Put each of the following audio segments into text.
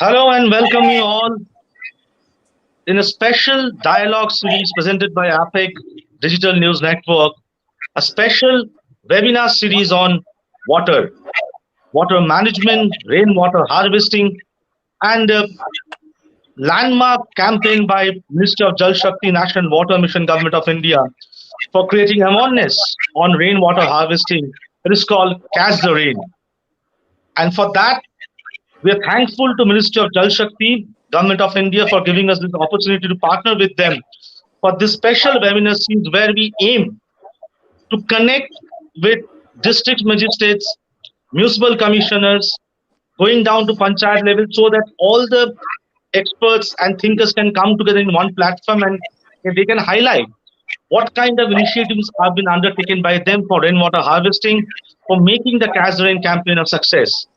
Hello and welcome you all in a special dialogue series presented by APEC Digital News Network, a special webinar series on water, water management, rainwater harvesting, and a landmark campaign by Ministry of Jal Shakti National Water Mission Government of India for creating awareness on rainwater harvesting. It is called Catch the Rain. And for that, we are thankful to Ministry of Jal Shakti, Government of India, for giving us this opportunity to partner with them for this special webinar series where we aim to connect with district magistrates, municipal commissioners, going down to panchayat level so that all the experts and thinkers can come together in one platform and they can highlight what kind of initiatives have been undertaken by them for rainwater harvesting, for making the Catch the Rain campaign a success.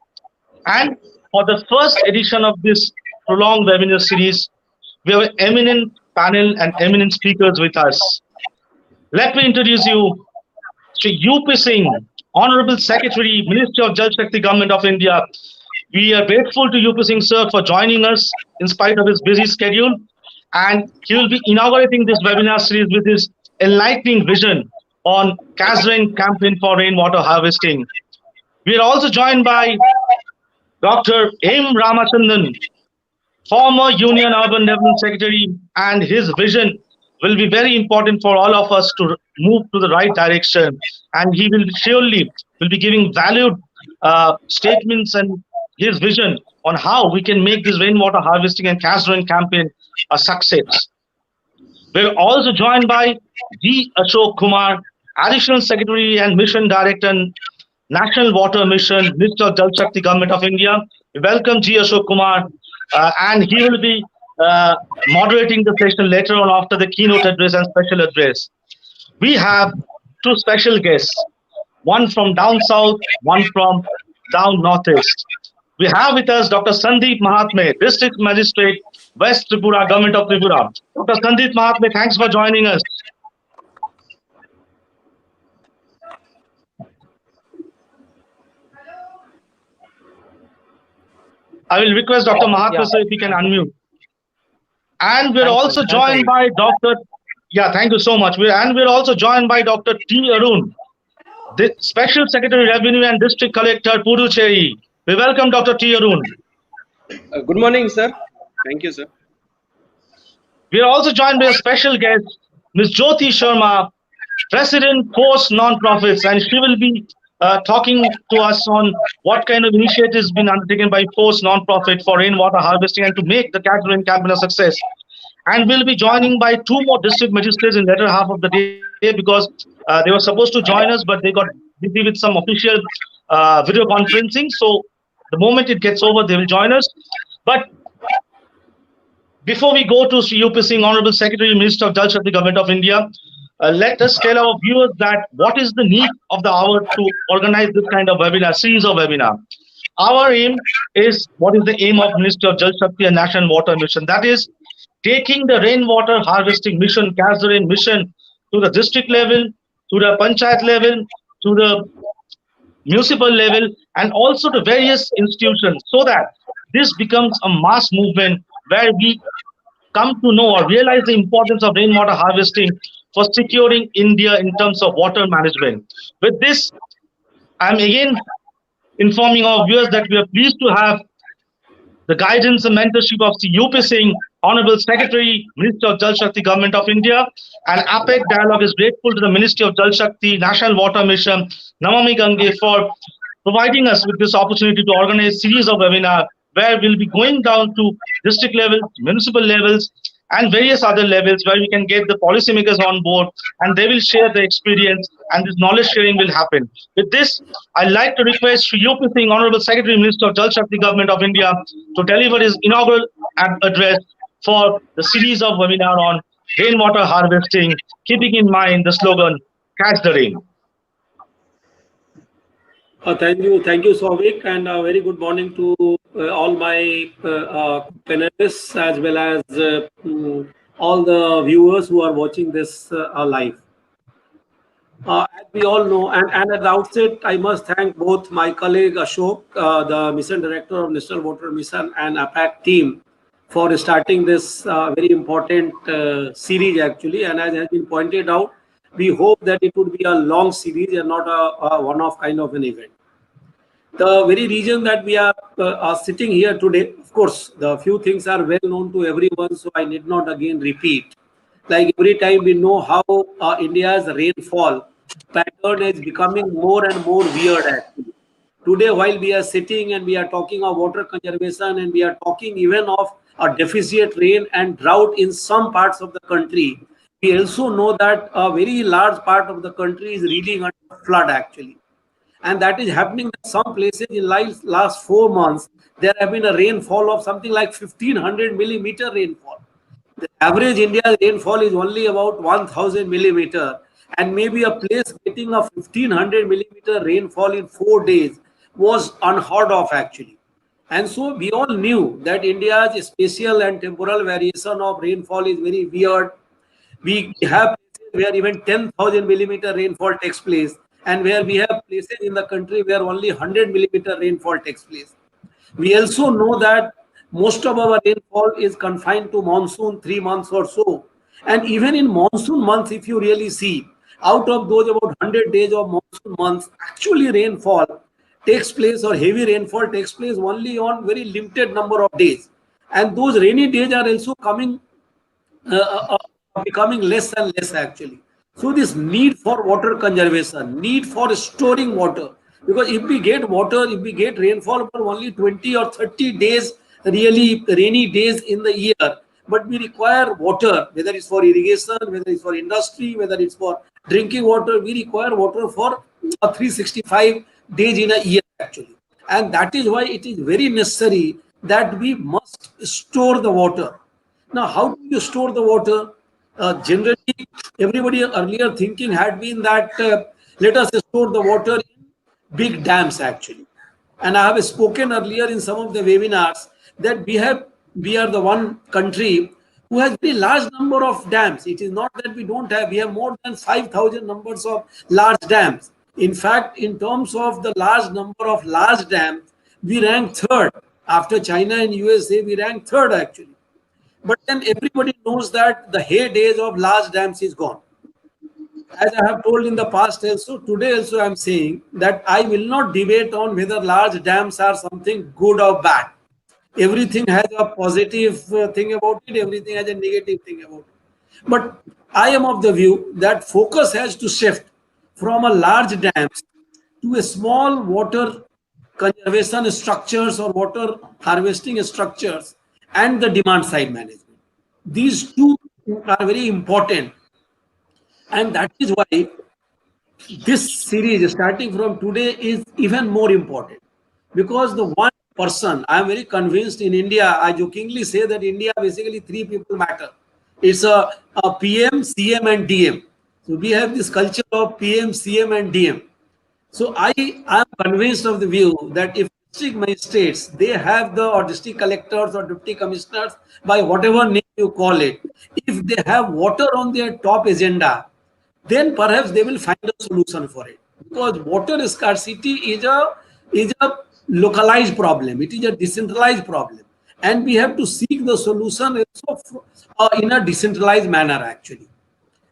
And for the first edition of this prolonged webinar series, we have an eminent panel and eminent speakers with us. Let me introduce you to UP Singh, Honorable Secretary, Ministry of Jal Shakti, Government of India. We are grateful to UP Singh, sir, for joining us in spite of his busy schedule. And he will be inaugurating this webinar series with his enlightening vision on Catch the Rain campaign for rainwater harvesting. We are also joined by Dr. M. Ramachandran, former Union Urban Development Secretary, and his vision will be very important for all of us to move to the right direction. And he will surely be giving valued statements and his vision on how we can make this rainwater harvesting and Catch the Rain campaign a success. We're also joined by G. Ashok Kumar, Additional Secretary and Mission Director, National Water Mission, Minister of Jal Shakti, Government of India. We welcome G. Ashok Kumar, and he will be moderating the session later on after the keynote address and special address. We have two special guests, one from down south, one from down northeast. We have with us Dr. Sandeep Mahatme, District Magistrate, West Tripura, Government of Tripura. Dr. Sandeep Mahatme, thanks for joining us. I will request Dr. Mahatma, sir, if he can unmute. And we're also joined by Dr. Thank you so much. We're also joined by Dr. T. Arun, the Special Secretary Revenue and District Collector, Puducherry. We welcome Dr. T. Arun. Good morning, sir. Thank you, sir. We are also joined by a special guest, Ms. Jyoti Sharma, President, Force Non-Profits, and she will be talking to us on what kind of initiatives been undertaken by Force Non-Profit for rainwater harvesting and to make the Catch the Rain campaign a success. And we'll be joining by two more district magistrates in the latter half of the day because they were supposed to join us, but they got busy with some official video conferencing. So the moment it gets over, they will join us. But before we go to Sri UP Singh, Honorable Secretary, Minister of Jal Shakti, Government of India, let us tell our viewers that what is the need of the hour to organize this kind of webinar, series of webinar. Our aim is, what is the aim of Ministry of Jal Shakti and National Water Mission? That is taking the rainwater harvesting mission, Catch the Rain mission, to the district level, to the panchayat level, to the municipal level, and also to various institutions, so that this becomes a mass movement where we come to know or realize the importance of rainwater harvesting for securing India in terms of water management. With this, I'm again informing our viewers that we are pleased to have the guidance and mentorship of Sri UP Singh, Honorable Secretary, Minister of Jal Shakti, Government of India, and APEC Dialogue is grateful to the Ministry of Jal Shakti, National Water Mission, Namami Gange for providing us with this opportunity to organize a series of webinars where we'll be going down to district levels, municipal levels, and various other levels where we can get the policymakers on board and they will share their experience and this knowledge sharing will happen. With this, I'd like to request Sri UP Singh, Honorable Secretary, Minister of Jal Shakti, Government of India, to deliver his inaugural address for the series of webinar on rainwater harvesting, keeping in mind the slogan, Catch the Rain. Thank you, Souvik, and a very good morning to all my panelists as well as all the viewers who are watching this live. As we all know, and at the outset, I must thank both my colleague Ashok, the Mission Director of National Water Mission, and APAC team for starting this very important series actually. And as has been pointed out, we hope that it would be a long series and not a one-off kind of an event. The very reason that we are sitting here today, of course, the few things are well known to everyone, so I need not again repeat. Like every time we know how India's rainfall pattern is becoming more and more weird actually. Today, while we are sitting and we are talking of water conservation and we are talking even of a deficient rain and drought in some parts of the country, we also know that a very large part of the country is reeling under flood actually, and that is happening in some places. In last 4 months there have been a rainfall of something like 1500 millimeter rainfall. The average India's rainfall is only about 1000 millimeter, and maybe a place getting a 1500 millimeter rainfall in 4 days was unheard of actually. And so we all knew that India's spatial and temporal variation of rainfall is very weird. We have places where even 10,000 millimeter rainfall takes place, and where we have places in the country where only 100 millimeter rainfall takes place. We also know that most of our rainfall is confined to monsoon 3 months or so. And even in monsoon months, if you really see, out of those about 100 days of monsoon months, actually rainfall takes place, or heavy rainfall takes place only on very limited number of days. And those rainy days are also becoming less and less actually. So this need for water conservation, need for storing water, because if we get water, if we get rainfall for only 20 or 30 days, really rainy days in the year, but we require water, whether it's for irrigation, whether it's for industry, whether it's for drinking water, we require water for 365 days in a year actually. And that is why it is very necessary that we must store the water. Now, how do you store the water? Generally, everybody earlier thinking had been that let us store the water in big dams actually. And I have spoken earlier in some of the webinars that we are the one country who has very large number of dams. It is not that we don't have, we have more than 5,000 numbers of large dams. In fact, in terms of the large number of large dams, we rank third. After China and USA, we rank third actually. But then everybody knows that the heydays of large dams is gone. As I have told in the past also, today also I am saying that I will not debate on whether large dams are something good or bad. Everything has a positive thing about it, everything has a negative thing about it. But I am of the view that focus has to shift from a large dams to a small water conservation structures or water harvesting structures and the demand side management. These two are very important, and that is why this series starting from today is even more important, because the one person, I am very convinced, in India, I jokingly say that India basically three people matter. It's a PM, CM and DM. So we have this culture of PM, CM and DM. So I am convinced of the view that if district magistrates, they have the, or district collectors or deputy commissioners, by whatever name you call it, if they have water on their top agenda, then perhaps they will find a solution for it. Because water scarcity is a localized problem. It is a decentralized problem, and we have to seek the solution also in a decentralized manner. Actually,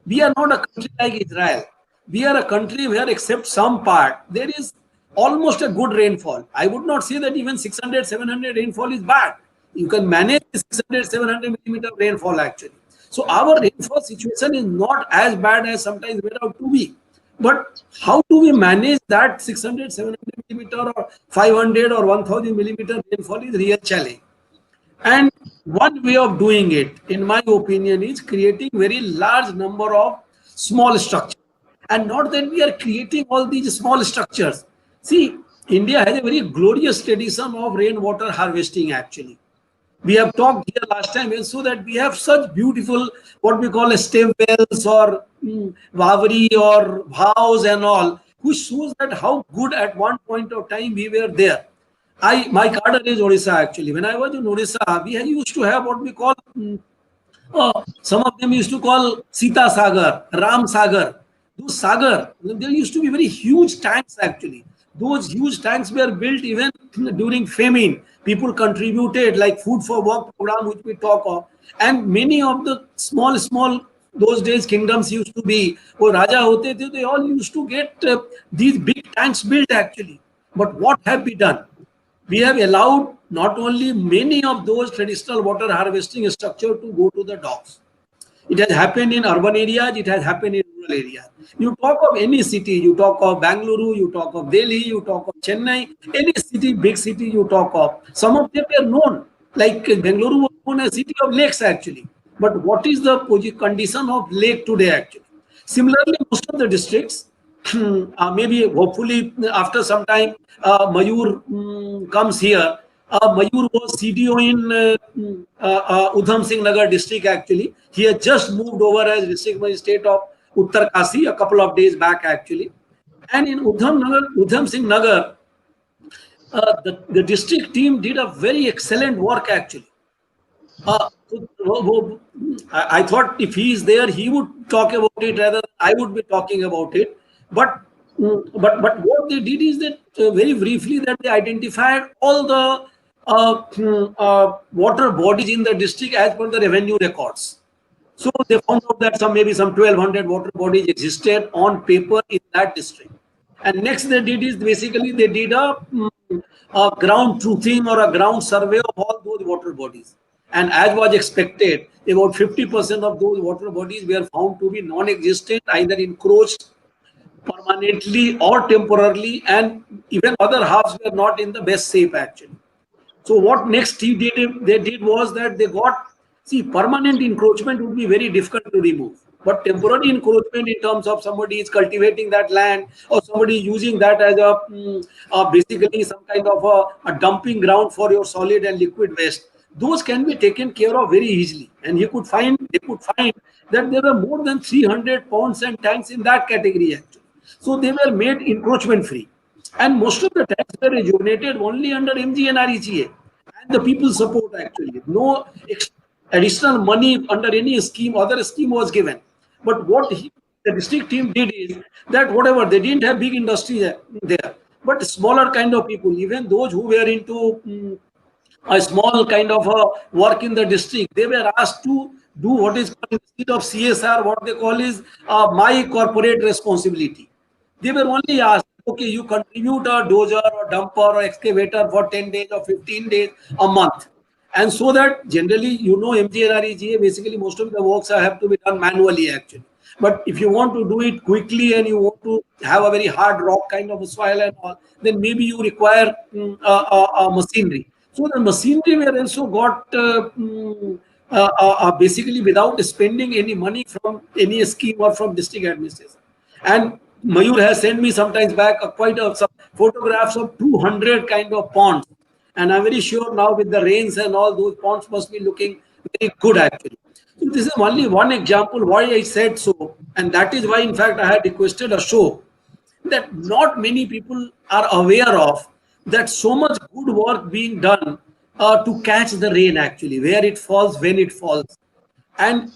we are not a country like Israel. We are a country where, except some part, there is almost a good rainfall. I would not say that even 600, 700 rainfall is bad. You can manage 600, 700 millimeter rainfall actually. So our rainfall situation is not as bad as sometimes made out to be. But how do we manage that 600, 700 millimeter or 500 or 1000 millimeter rainfall is real challenge. And one way of doing it, in my opinion, is creating very large number of small structures. And not that we are creating all these small structures. See, India has a very glorious tradition of rainwater harvesting actually. We have talked here last time also that we have such beautiful, what we call as stem wells or Wavari or vows and all, which shows that how good at one point of time we were there. My cadre is Odisha actually. When I was in Odisha, we used to have what we call, some of them used to call Sita Sagar, Ram Sagar. Those Sagar, there used to be very huge tanks actually. Those huge tanks were built even during famine. People contributed like food for work program, which we talk of. And many of the small, those days kingdoms used to be, oh, Raja hote the, they all used to get these big tanks built actually. But what have we done? We have allowed not only many of those traditional water harvesting structure to go to the docks. It has happened in urban areas, it has happened in rural areas. You talk of any city, you talk of Bangalore, you talk of Delhi, you talk of Chennai, any city, big city you talk of. Some of them were known, like Bangalore was known as city of lakes actually. But what is the condition of lake today actually? Similarly, most of the districts, maybe hopefully after some time, Mayur comes here. Mayur was CDO in Udham Singh Nagar district actually. He has just moved over as district magistrate of Uttarkasi a couple of days back actually. And in Udham Singh Nagar, the district team did a very excellent work actually. I thought if he is there, he would talk about it rather than I would be talking about it. But what they did is that very briefly that they identified all the water bodies in the district as per the revenue records. So they found out that maybe some 1,200 water bodies existed on paper in that district. And next they did is basically they did a ground truthing or a ground survey of all those water bodies. And as was expected, about 50% of those water bodies were found to be non-existent, either encroached permanently or temporarily, and even other halves were not in the best shape actually. So what next they did was that they got, see, permanent encroachment would be very difficult to remove. But temporary encroachment in terms of somebody is cultivating that land or somebody using that as basically some kind of a dumping ground for your solid and liquid waste, those can be taken care of very easily. And they could find that there were more than 300 ponds and tanks in that category actually. So they were made encroachment free. And most of the tanks were rejuvenated only under MGNREGA and the people's support actually. No additional money under any scheme, other scheme was given. But what the district team did is that whatever, they didn't have big industry there, but smaller kind of people, even those who were into a small kind of work in the district, they were asked to do what is called instead of CSR, what they call is my corporate responsibility. They were only asked, okay, you contribute a dozer or dumper or excavator for 10 days or 15 days a month. And so that generally, MGNREGA, basically most of the works have to be done manually actually. But if you want to do it quickly and you want to have a very hard rock kind of a soil and all, then maybe you require machinery. So the machinery were also got basically without spending any money from any scheme or from district administration. And Mayur has sent me sometimes back some photographs of 200 kind of ponds. And I'm very sure now with the rains and all, those ponds must be looking very good actually. So this is only one example why I said so. And that is why, in fact, I had requested a show that not many people are aware of, that so much good work being done to catch the rain actually, where it falls, when it falls. And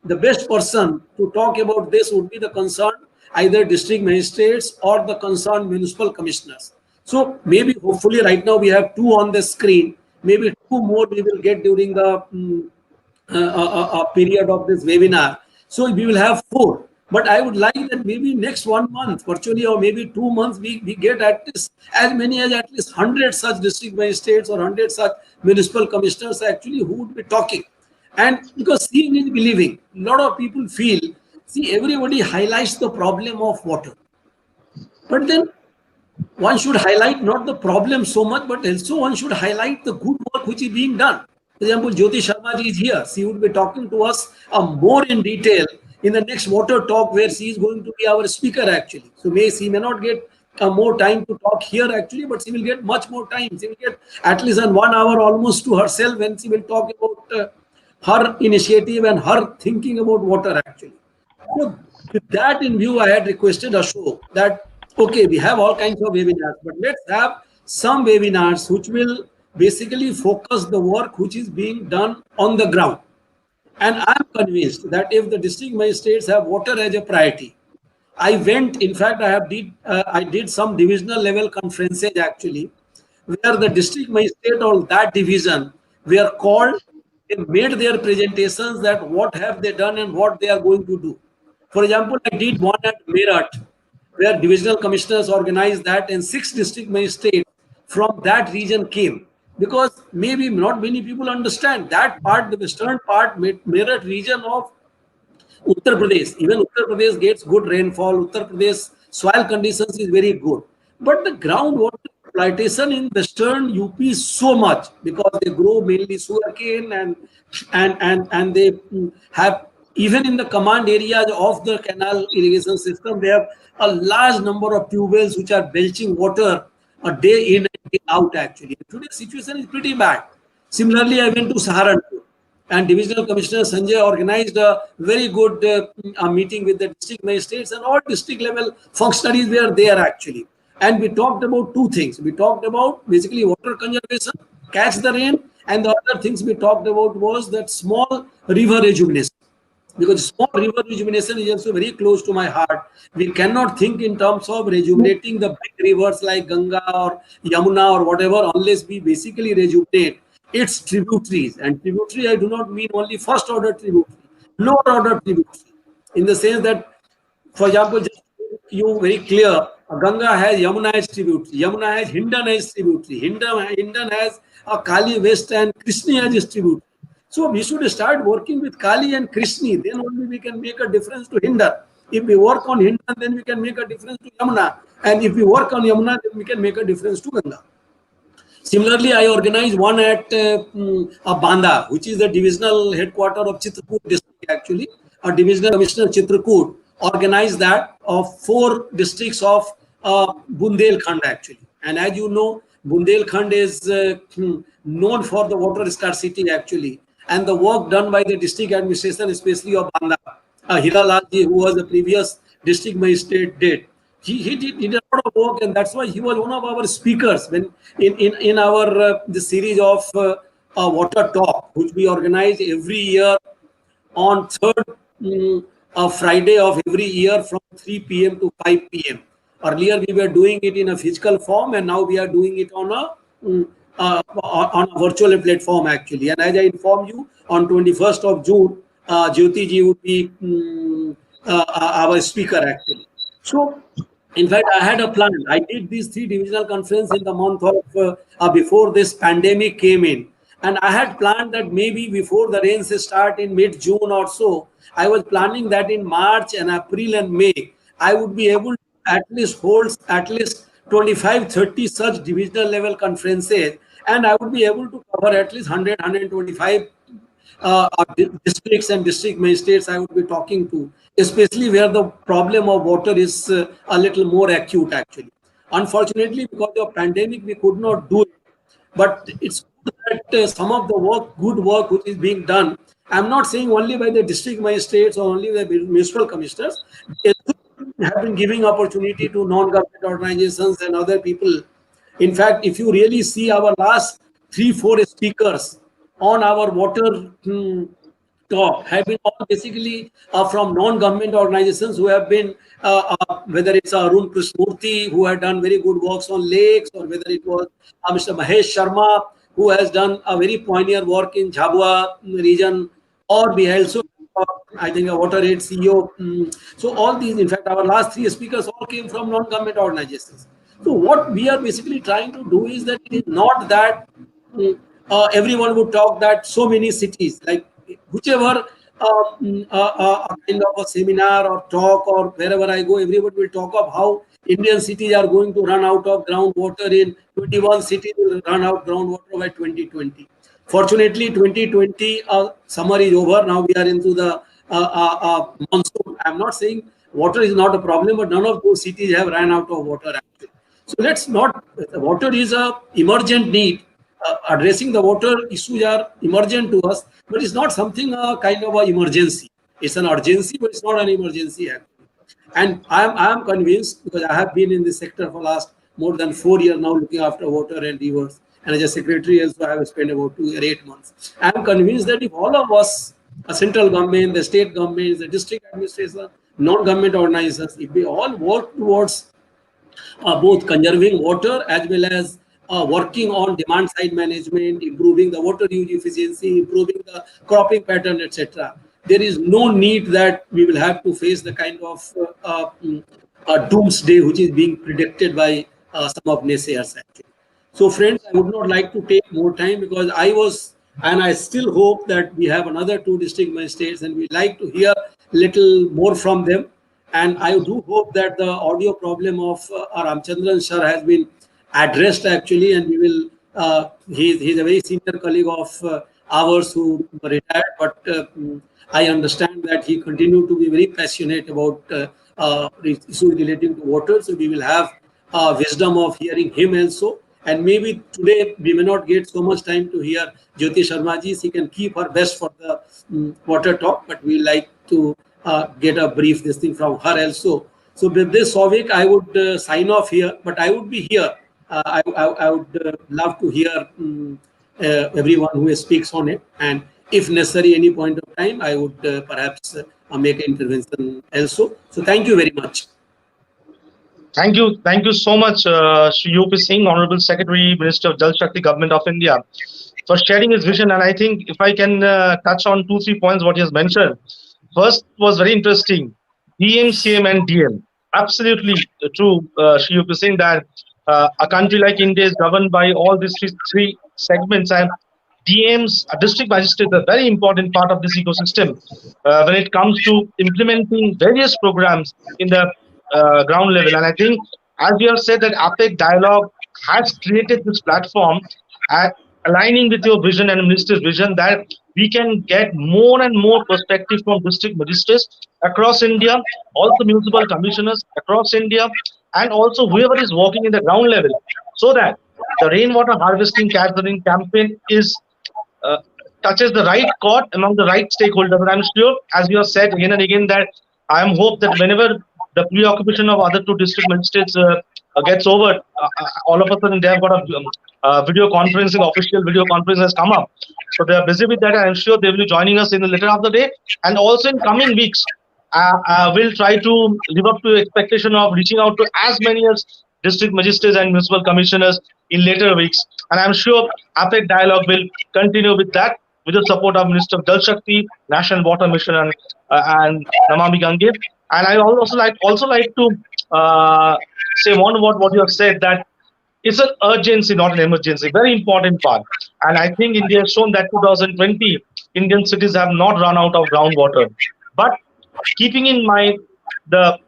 the best person to talk about this would be the concerned either district magistrates or the concerned municipal commissioners. So maybe hopefully right now we have 2 on the screen, maybe 2 more we will get during the period of this webinar. So we will have 4. But I would like that maybe next 1 month virtually, or maybe 2 months, we get at least as many as at least 100 such district magistrates or 100 such municipal commissioners actually who would be talking. And because seeing is believing, a lot of people feel, see, everybody highlights the problem of water. But then one should highlight not the problem so much, but also one should highlight the good work which is being done. For example, Jyoti Sharma ji is here. She would be talking to us more in detail in the next water talk, where she is going to be our speaker actually. So she may not get more time to talk here actually, but she will get much more time. She will get at least 1 hour almost to herself when she will talk about her initiative and her thinking about water actually. So with that in view, I had requested a show that, okay, we have all kinds of webinars, but let's have some webinars which will basically focus the work which is being done on the ground. And I'm convinced that if the district magistrates have water as a priority, I went, in fact, I did some divisional level conferences actually, where the district magistrate or that division were called. They made their presentations that what have they done and what they are going to do. For example, I did one at Meerut, where divisional commissioners organized that, and 6 district magistrates from that region came. Because maybe not many people understand that part, the western part, Meerut region of Uttar Pradesh, even Uttar Pradesh gets good rainfall. Uttar Pradesh soil conditions is very good, but the groundwater exploitation in western UP is so much because they grow mainly sugarcane and they have, even in the command areas of the canal irrigation system, they have a large number of tube wells which are belching water a day in and day out. Actually, today's situation is pretty bad. Similarly, I went to Saharanpur, and Divisional Commissioner Sanjay organized a very good meeting with the district magistrates, and all district level functionaries were there actually. And we talked about 2 things. We talked about basically water conservation, catch the rain, and the other things we talked about was that small river rejuvenation, because small river rejuvenation is also very close to my heart. We cannot think in terms of rejuvenating the big rivers like Ganga or Yamuna or whatever unless we basically rejuvenate its tributaries. And tributary, I do not mean only first order tributary, lower order tributary, in the sense that, for example, just you very clear, Ganga has Yamuna as tributary, Yamuna has Hindan as tributary, Hindan has a Kali West and Krishna as its tributary. So we should start working with Kali and Krishna, then only we can make a difference to Hindan. If we work on Hindan, then we can make a difference to Yamuna. And if we work on Yamuna, then we can make a difference to Ganga. Similarly, I organized one at Banda, which is the divisional headquarter of Chitrakoot district actually. A divisional commissioner Chitrakoot organized that of 4 districts of Bundelkhand actually. And as you know, Bundelkhand is known for the water scarcity actually. And the work done by the district administration, especially of Banda, Hiralalji, who was the previous district magistrate, did. He did a lot of work, and that's why he was one of our speakers when in our the series of water talk, which we organize every year on third Friday of every year from 3 p.m. to 5 p.m. Earlier we were doing it in a physical form, and now we are doing it on a virtual platform actually. And as I informed you, on 21st of June, Jyoti ji would be our speaker actually. So, in fact, I had a plan. I did these 3 divisional conferences in the month of before this pandemic came in. And I had planned that maybe before the rains start in mid-June or so, I was planning that in March and April and May, I would be able to at least hold at least 25, 30 such divisional level conferences. And I would be able to cover at least 100, 125 districts and district magistrates I would be talking to, especially where the problem of water is a little more acute actually. Unfortunately, because of pandemic, we could not do it. But it's good that some of the work, good work which is being done, I'm not saying only by the district magistrates or only the municipal commissioners, they have been giving opportunity to non-government organizations and other people. In fact, if you really see our last 3-4 speakers on our water talk have been all basically from non-government organizations who have been, whether it's Arun Krishnamurthy, who had done very good works on lakes, or whether it was Mr. Mahesh Sharma, who has done a very pioneer work in Jhabua region, or we also, I think, a water aid CEO. So all these, in fact, our last 3 speakers all came from non-government organizations. So what we are basically trying to do is that it is not that everyone would talk that so many cities, like whichever kind of a seminar or talk or wherever I go, everybody will talk of how Indian cities are going to run out of groundwater in 21 cities will run out groundwater by 2020. Fortunately, 2020 summer is over. Now we are into the monsoon. I'm not saying water is not a problem, but none of those cities have ran out of water actually. So let's not, water is a emergent need. Addressing the water issues are emergent to us, but it's not something kind of an emergency. It's an urgency, but it's not an emergency actually. And I am convinced, because I have been in this sector for last more than 4 years now, looking after water and rivers, and as a secretary also I have spent about 2 or 8 months. I am convinced that if all of us, a central government, the state government, the district administration, non-government organizations, if we all work towards both conserving water as well as working on demand side management, improving the water use efficiency, improving the cropping pattern, etc. There is no need that we will have to face the kind of doomsday which is being predicted by some of naysayers actually. So, friends, I would not like to take more time because I was, and I still hope that we have another two district magistrates, and we like to hear little more from them. And I do hope that the audio problem of Ramchandran sir has been addressed actually, and we will. He's a very senior colleague of ours who retired, but I understand that he continued to be very passionate about issues relating to water. So we will have wisdom of hearing him also. And maybe today we may not get so much time to hear Jyoti Sharma ji. She can keep her best for the water talk, but we like to get a brief this thing from her also. So with this, Souvik, I would sign off here, but I would be here. I would love to hear everyone who speaks on it, and if necessary, any point of time, I would perhaps make an intervention also. So thank you very much. Thank you so much, Shri UP Singh, Honorable Secretary, Minister of Jal Shakti, Government of India, for sharing his vision. And I think if I can touch on 2 3 points what he has mentioned. First was very interesting. DM, CM, and DM. Absolutely true, Shri UP Singh, that a country like India is governed by all these three segments, and DMs, district magistrates, are a very important part of this ecosystem when it comes to implementing various programs in the ground level. And I think, as you have said, that APEC dialogue has created this platform, uh, aligning with your vision and minister's vision, that we can get more and more perspective from district magistrates across India, also municipal commissioners across India, and also whoever is working in the ground level, so that the rainwater harvesting gathering campaign is uh, touches the right chord among the right stakeholders. And I'm sure, as you have said again and again, that I am hope that whenever the preoccupation of other two district magistrates gets over, all of a sudden they have got a video conferencing, official video conference has come up. So they are busy with that. And I'm sure they will be joining us in the later of the day. And also in coming weeks, we'll try to live up to the expectation of reaching out to as many as district magistrates and municipal commissioners in later weeks. And I'm sure APEC dialogue will continue with that, with the support of Minister of Jal Shakti, National Water Mission, and Namami Gange. And I also like to say one word what you have said, that it's an urgency, not an emergency. Very important part. And I think India has shown that 2020 Indian cities have not run out of groundwater. But keeping in mind the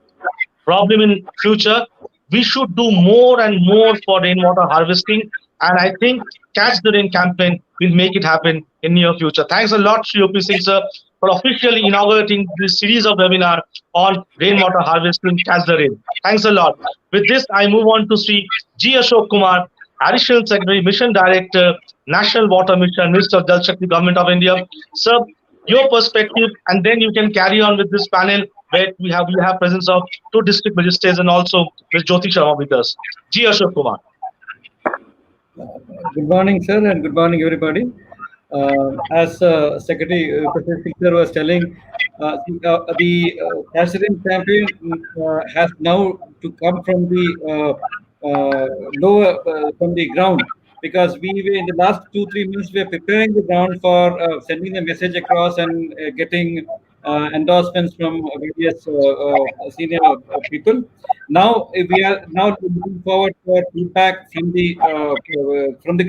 problem in future, we should do more and more for rainwater harvesting. And I think Catch the Rain campaign will make it happen in near future. Thanks a lot, Shri OP Singh sir, for officially inaugurating this series of webinar on rainwater harvesting, Catch the Rain. Thanks a lot. With this, I move on to Sri G. Ashok Kumar, Additional Secretary, Mission Director, National Water Mission, Minister of Jal Shakti, Government of India. Sir, your perspective, and then you can carry on with this panel where we have presence of two district magistrates and also Ms. Jyoti Sharma with us. G. Ashok Kumar. Good morning, sir, and good morning, everybody. As Secretary Professor Singh was telling, the Catch-the-Rain campaign has now to come from the lower, from the ground, because we were in the last 2 3 months we are preparing the ground for sending the message across and getting endorsements from various senior people. Now we are now looking forward for feedback from the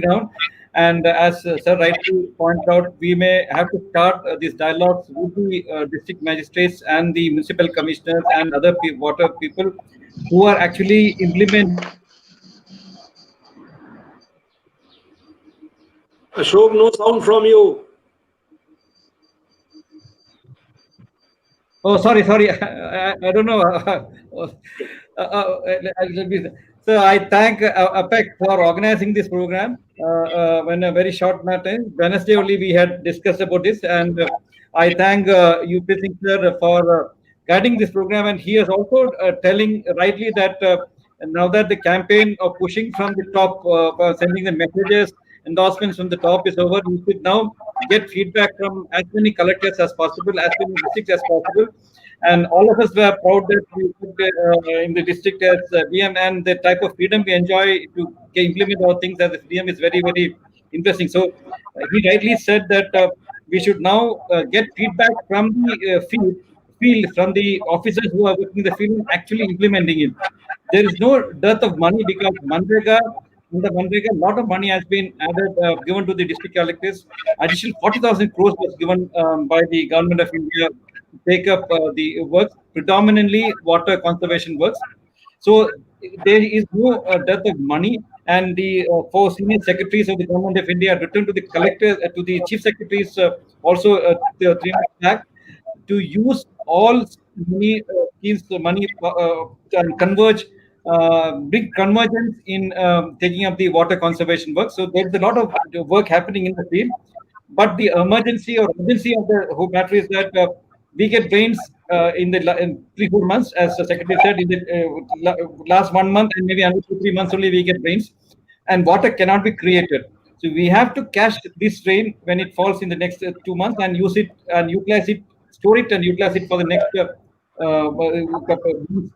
ground. And as Sir rightly pointed out, we may have to start these dialogues with the district magistrates and the municipal commissioners and other water people who are actually implementing. Ashok, no sound from you. Oh, sorry. I don't know. So I thank APEC for organizing this program. When a very short matter, Wednesday only we had discussed about this, and I thank UP Singh sir for guiding this program. And he is also telling rightly that now that the campaign of pushing from the top, sending the messages, endorsements from the top is over, we should now get feedback from as many collectors as possible, as many districts as possible, and all of us were proud that we worked in the district as VM, and the type of freedom we enjoy to implement our things as a VM is very, very interesting. So he rightly said that we should now get feedback from the field from the officers who are working in the field and actually implementing it. There is no dearth of money because in the Manrega, a lot of money has been added, given to the district collectors. Additional 40,000 crores was given by the government of India to take up the works, predominantly water conservation works. So there is no dearth of money, and the four senior secretaries of the government of India returned to the collector, to the chief secretaries, also 3 months back, to use all money schemes, money and converge, big convergence in taking up the water conservation work. So there's a lot of work happening in the field, but the emergency or urgency of the whole matter is that we get rains in 3 4 months, as the secretary said, in the last 1 month, and maybe another 2 3 months only we get rains, and water cannot be created. So we have to catch this rain when it falls in the next 2 months and use it and utilize it, store it and utilize it for the next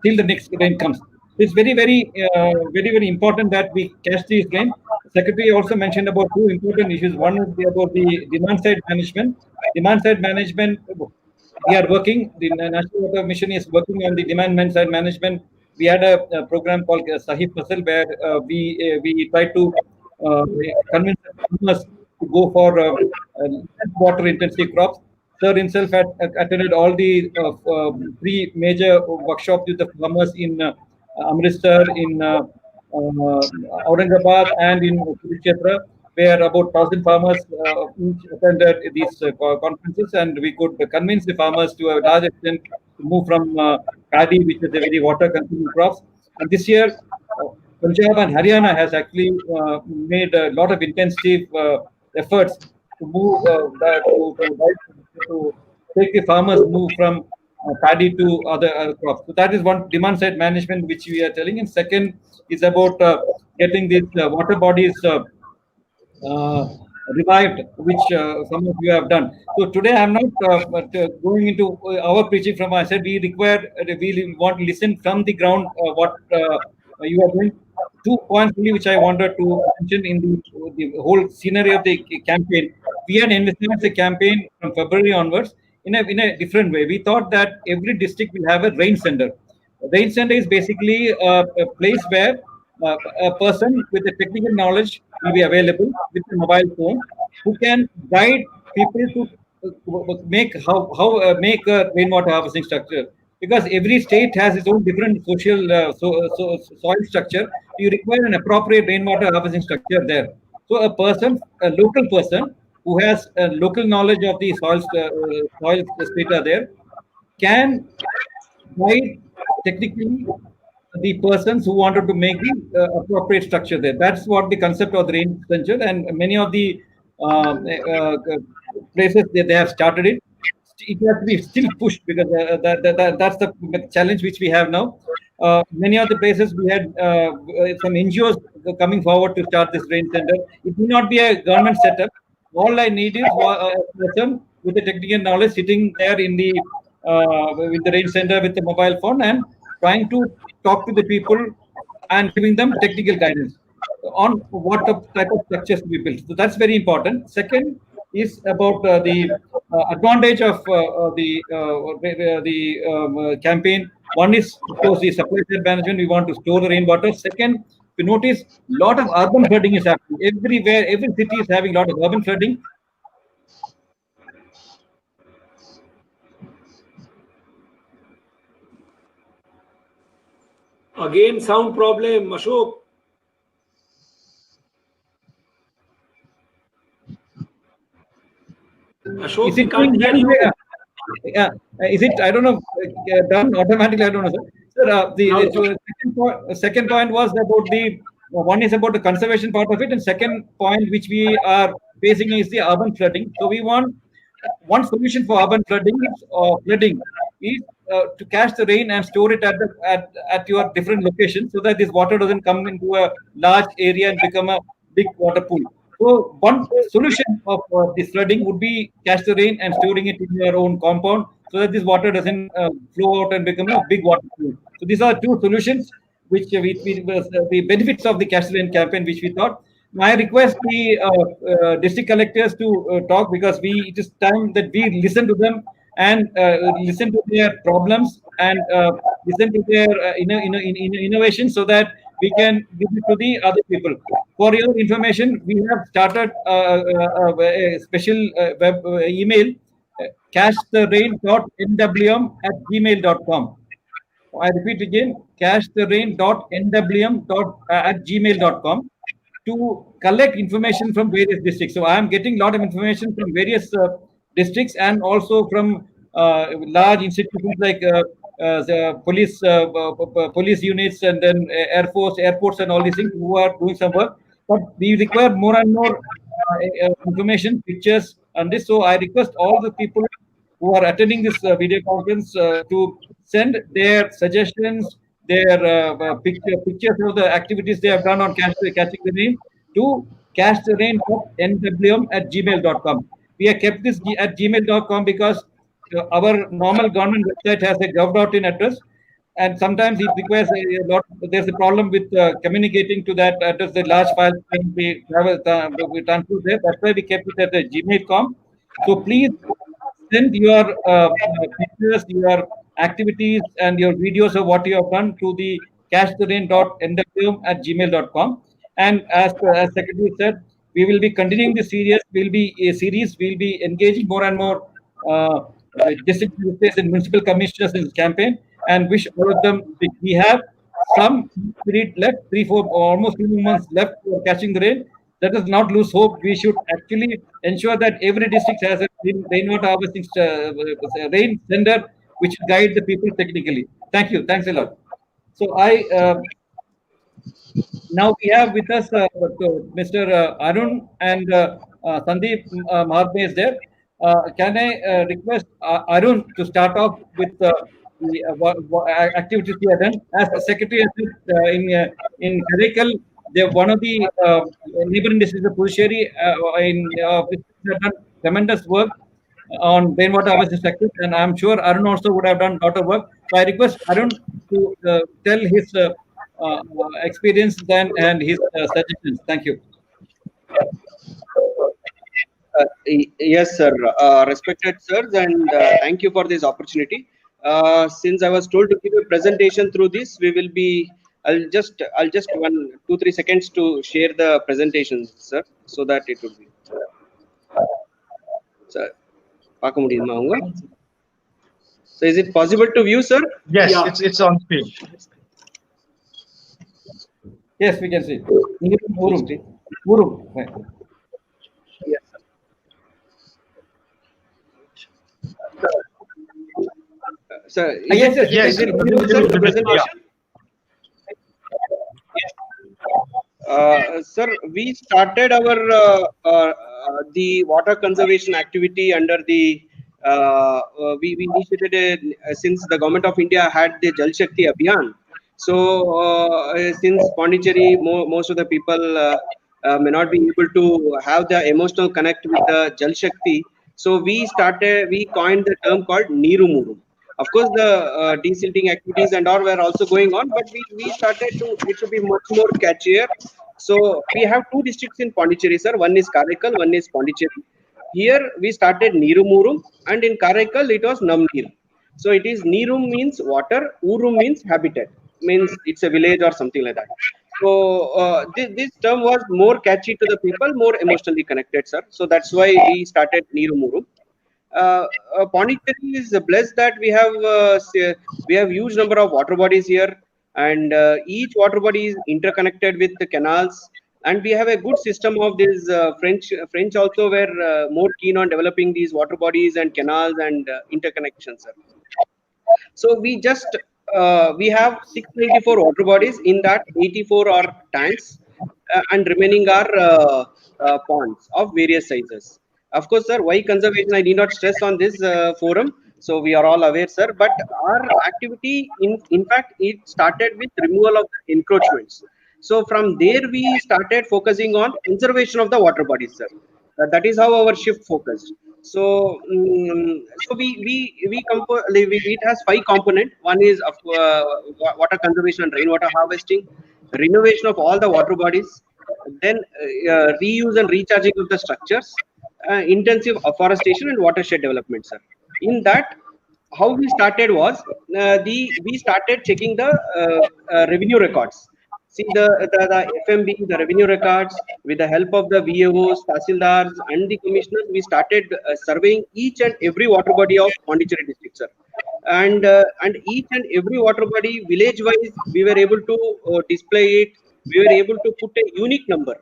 till the next rain comes. It's very important that we catch this rain. Secretary also mentioned about two important issues. One is about the demand side management. Demand side management, we are working. The National Water Mission is working on the demand side management. We had a program called Sahib Fasal, where we try to convince farmers to go for water intensive crops. Sir himself had attended all the three major workshops with the farmers in Amritsar, in Aurangabad, and in Kurukshetra, where about 1,000 farmers each attended these conferences, and we could convince the farmers to a large extent to move from paddy, which is a very water-consuming crops. And this year, Punjab and Haryana has actually made a lot of intensive efforts to move to take the farmers move from paddy to other crops. So that is one demand side management which we are telling. And second is about getting these water bodies uh, revived, which some of you have done. So today I'm not going into our preaching from. I said we want to listen from the ground what you are doing. 2 points only which I wanted to mention in the whole scenery of the campaign. We had envisaged the campaign from February onwards in a different way. We thought that every district will have a rain center. A rain center is basically a place where a person with a technical knowledge will be available with a mobile phone who can guide people to make a rainwater harvesting structure, because every state has its own different social soil structure. You require an appropriate rainwater harvesting structure there. So a local person who has a local knowledge of the soil strata there can guide technically the persons who wanted to make the appropriate structure there. That's what the concept of the rain center, and many of the places they have started it. It has to be still pushed, because that's the challenge which we have now. Many of the places we had some NGOs coming forward to start this rain center. It may not be a government setup. All I need is a person with the technical knowledge sitting there in the with the rain center with the mobile phone and trying to talk to the people and giving them technical guidance on what type of structures to be built. So that's very important. Second is about the advantage of the campaign. One is, of course, the supply side management. We want to store the rainwater. Second, you notice a lot of urban flooding is happening everywhere. Every city is having a lot of urban flooding. Again, sound problem, Ashok. Ashok, Is we it can't doing hear you. yeah, is it? I don't know. Done automatically. I don't know, sir. Sir, second point was about the one is about the conservation part of it, and second point which we are facing is the urban flooding. So we want one solution for urban flooding is to catch the rain and store it at your different locations, so that this water doesn't come into a large area and become a big water pool. So one solution of this flooding would be catch the rain and storing it in your own compound so that this water doesn't flow out and become a big water pool. So these are two solutions which the benefits of the catch the rain campaign which we thought. I request the district collectors to talk because it is time that we listen to them and listen to their problems and listen to their innovations so that we can give it to the other people. For your information, we have started a special web email, catchtherrain.nwm@gmail.com. I repeat again, catchtherrain.nwm@gmail.com to collect information from various districts. So I am getting a lot of information from various districts and also from large institutions like the police units and then air force, airports, and all these things who are doing some work. But we require more and more information, pictures, and this. So I request all the people who are attending this video conference to send their suggestions, their pictures of the activities they have done on catching the rain to catchtherrain.nwm@gmail.com. We have kept this at gmail.com because our normal government website has a gov.in address, and sometimes it requires a lot. There's a problem with communicating to that address. The large files can be transferred there. That's why we kept it at the gmail.com. So please send your pictures, your activities, and your videos of what you have done to the catchtherrain.nwm@gmail.com. And as Secretary said, we will be continuing the series. We'll be engaging more and more district ministers and municipal commissioners in this campaign, and wish all of them. We have some period left, 3, 4, almost 2 months left for catching the rain. Let us not lose hope. We should actually ensure that every district has a rainwater harvesting rain center which will guide the people technically. Thank you. Thanks a lot. So now we have with us Mr. Arun and Sandeep Mahatme is there. Can I request Arun to start off with the activities he has done? As the Secretary has said, in Karikal, one of the neighboring districts of Puducherry have done tremendous work on rainwater harvesting sector, and I'm sure Arun also would have done a lot of work. So I request Arun to tell his experience then and his suggestions. Thank you. Yes, sir. Respected sirs, and thank you for this opportunity. Since I was told to give a presentation through this, we will be. I'll just 2, 3 seconds to share the presentation, sir, so that it would be. Sir, பார்க்க முடியுமா அவங்க? So is it possible to view, sir? Yes, Yeah. it's on screen. Yes, we can see. Uru. Yes, sir. Sir, Yes. Yes, is it visible, sir, the presentation? Sir, we started our the water conservation activity under the we initiated since the government of India had the Jal Shakti Abhiyan. So since Pondicherry, most of the people may not be able to have the emotional connect with the Jal Shakti. So we coined the term called Neeru Murum. Of course, the desilting activities and all were also going on, but we started it to be much more catchier. So we have 2 districts in Pondicherry, sir. One is Karaikal, one is Pondicherry. Here we started Neeru Murum, and in Karaikal it was Namneer. So it is Neerum means water, Urum means habitat, means it's a village or something like that. So this term was more catchy to the people, more emotionally connected, sir. So that's why we started Neeru Murum. Pondicherry is blessed that we have huge number of water bodies here, and each water body is interconnected with the canals, and we have a good system of this. French also were more keen on developing these water bodies and canals and interconnections, sir. So we have 694 water bodies. In that, 84 are tanks, and remaining are ponds of various sizes. Of course, sir, why conservation? I need not stress on this forum. So we are all aware, sir. But our activity, in fact, it started with removal of the encroachments. So from there we started focusing on conservation of the water bodies, sir. That is how our shift focused. So, it has five component. One is of water conservation and rainwater harvesting, renovation of all the water bodies, then reuse and recharging of the structures, intensive afforestation and watershed development, sir. In that, how we started was we started checking the revenue records. See the FMB, the revenue records, with the help of the VAOs, Tahsildars, and the commissioners, we started surveying each and every water body of Pondicherry district, sir. And each and every water body, village wise, we were able to display it. We were able to put a unique number,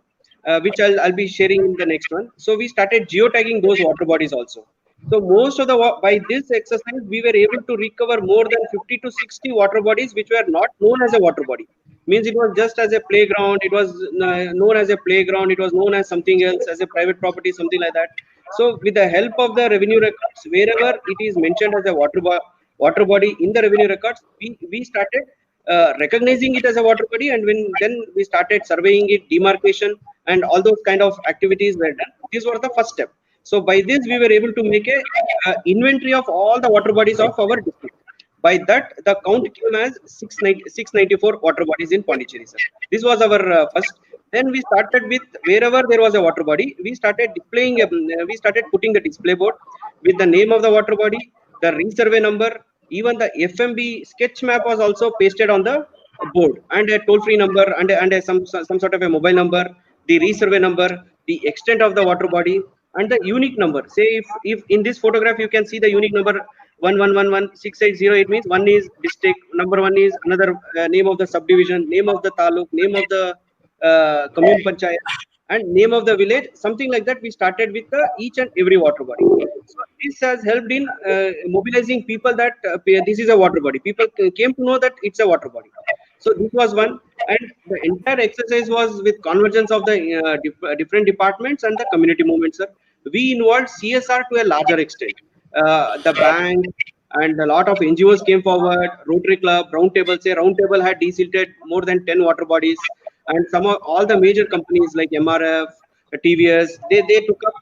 which I'll be sharing in the next one. So we started geotagging those water bodies also. So most of by this exercise, we were able to recover more than 50 to 60 water bodies which were not known as a water body. Means it was just as a playground. It was known as a playground. It was known as something else, as a private property, something like that. So with the help of the revenue records, wherever it is mentioned as a water body in the revenue records, we started recognizing it as a water body, and then we started surveying it, demarcation, and all those kind of activities were done. These were the first step. So by this, we were able to make a inventory of all the water bodies of our district. By that, the count came as 694 water bodies in Pondicherry, sir. This was our first. Then we started with wherever there was a water body, we started displaying. We started putting the display board with the name of the water body, the resurvey number, even the FMB sketch map was also pasted on the board, and a toll-free number, and some sort of a mobile number, the resurvey number, the extent of the water body, and the unique number. Say if in this photograph you can see the unique number 11116808, means one is district, number one is another name of the subdivision, name of the taluk, name of the commune panchayat, and name of the village, something like that. We started with each and every water body. So this has helped in mobilizing people that this is a water body. People came to know that it's a water body. So this was one, and the entire exercise was with convergence of the different departments and the community movements, sir. We involved CSR to a larger extent. The bank and a lot of NGOs came forward. Rotary Club, Roundtable, say Roundtable had desilted more than 10 water bodies, and some of all the major companies like MRF, TVS, they took up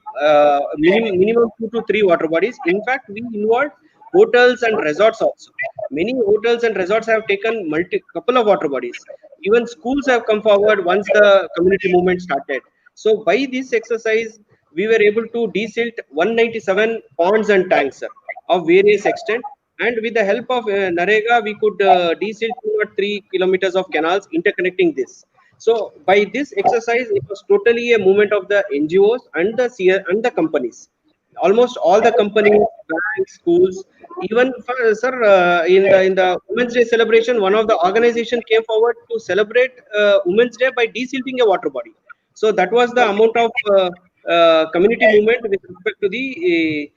minimum 2 to 3 water bodies. In fact, we involved hotels and resorts also. Many hotels and resorts have taken couple of water bodies. Even schools have come forward once the community movement started. So by this exercise, we were able to desilt 197 ponds and tanks, sir, of various extent. And with the help of Narega, we could desilt 2 or 3 kilometers of canals interconnecting this. So by this exercise, it was totally a movement of the NGOs and the and the companies. Almost all the companies, banks, schools, even sir, in the Women's Day celebration, one of the organization came forward to celebrate Women's Day by desilting a water body. So that was the amount of community movement with respect to the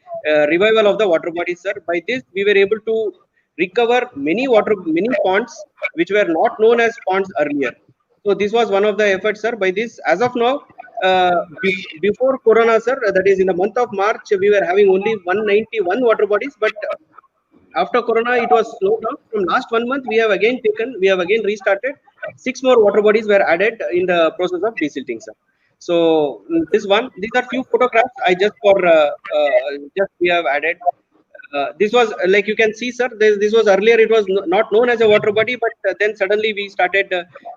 revival of the water bodies, sir. By this, we were able to recover many ponds which were not known as ponds earlier. So this was one of the efforts, sir. By this, as of now, before Corona, sir, that is in the month of March, we were having only 191 water bodies. But after Corona, it was slowed down. From last 1 month, we have again restarted. 6 more water bodies were added in the process of desilting, sir. So these are few photographs I just we have added. This was like you can see, sir. This was earlier. It was not known as a water body, but then suddenly we started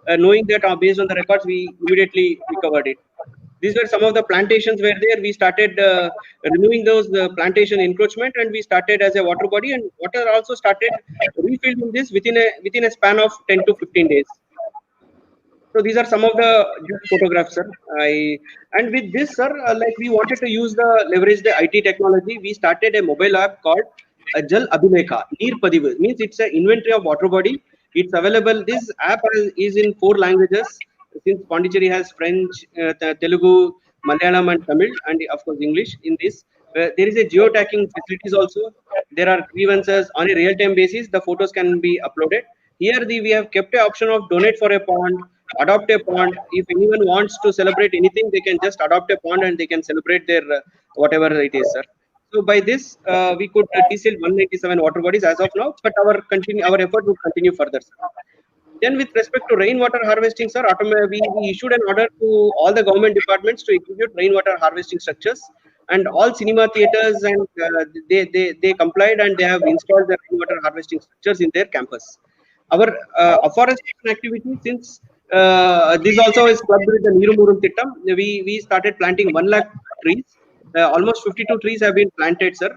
knowing that based on the records, we immediately recovered it. These were some of the plantations were there. We started removing those plantation encroachment, and we started as a water body, and water also started refilling this within a span of 10 to 15 days. So these are some of the just photographs, sir. And with this, sir, like we wanted to leverage the IT technology. We started a mobile app called Jal Abhilekha. Neer Padivu means it's an inventory of water body. It's available. This app is in 4 languages. Since Pondicherry has French, Telugu, Malayalam, and Tamil, and of course English. In this, there is a geotagging facilities also. There are grievances on a real-time basis. The photos can be uploaded. Here, we have kept an option of donate for a pond, adopt a pond. If anyone wants to celebrate anything, they can just adopt a pond and they can celebrate their whatever it is, sir. So by this, we could desil 197 water bodies as of now, but our effort will continue further, sir. Then with respect to rainwater harvesting, sir, we issued an order to all the government departments to execute rainwater harvesting structures, and all cinema theaters and they complied, and they have installed the rainwater harvesting structures in their campus. Our afforestation activity, since this also is clubbed with the Niru Murum Tittam, we started planting 1 lakh trees. Almost 52 trees have been planted, sir.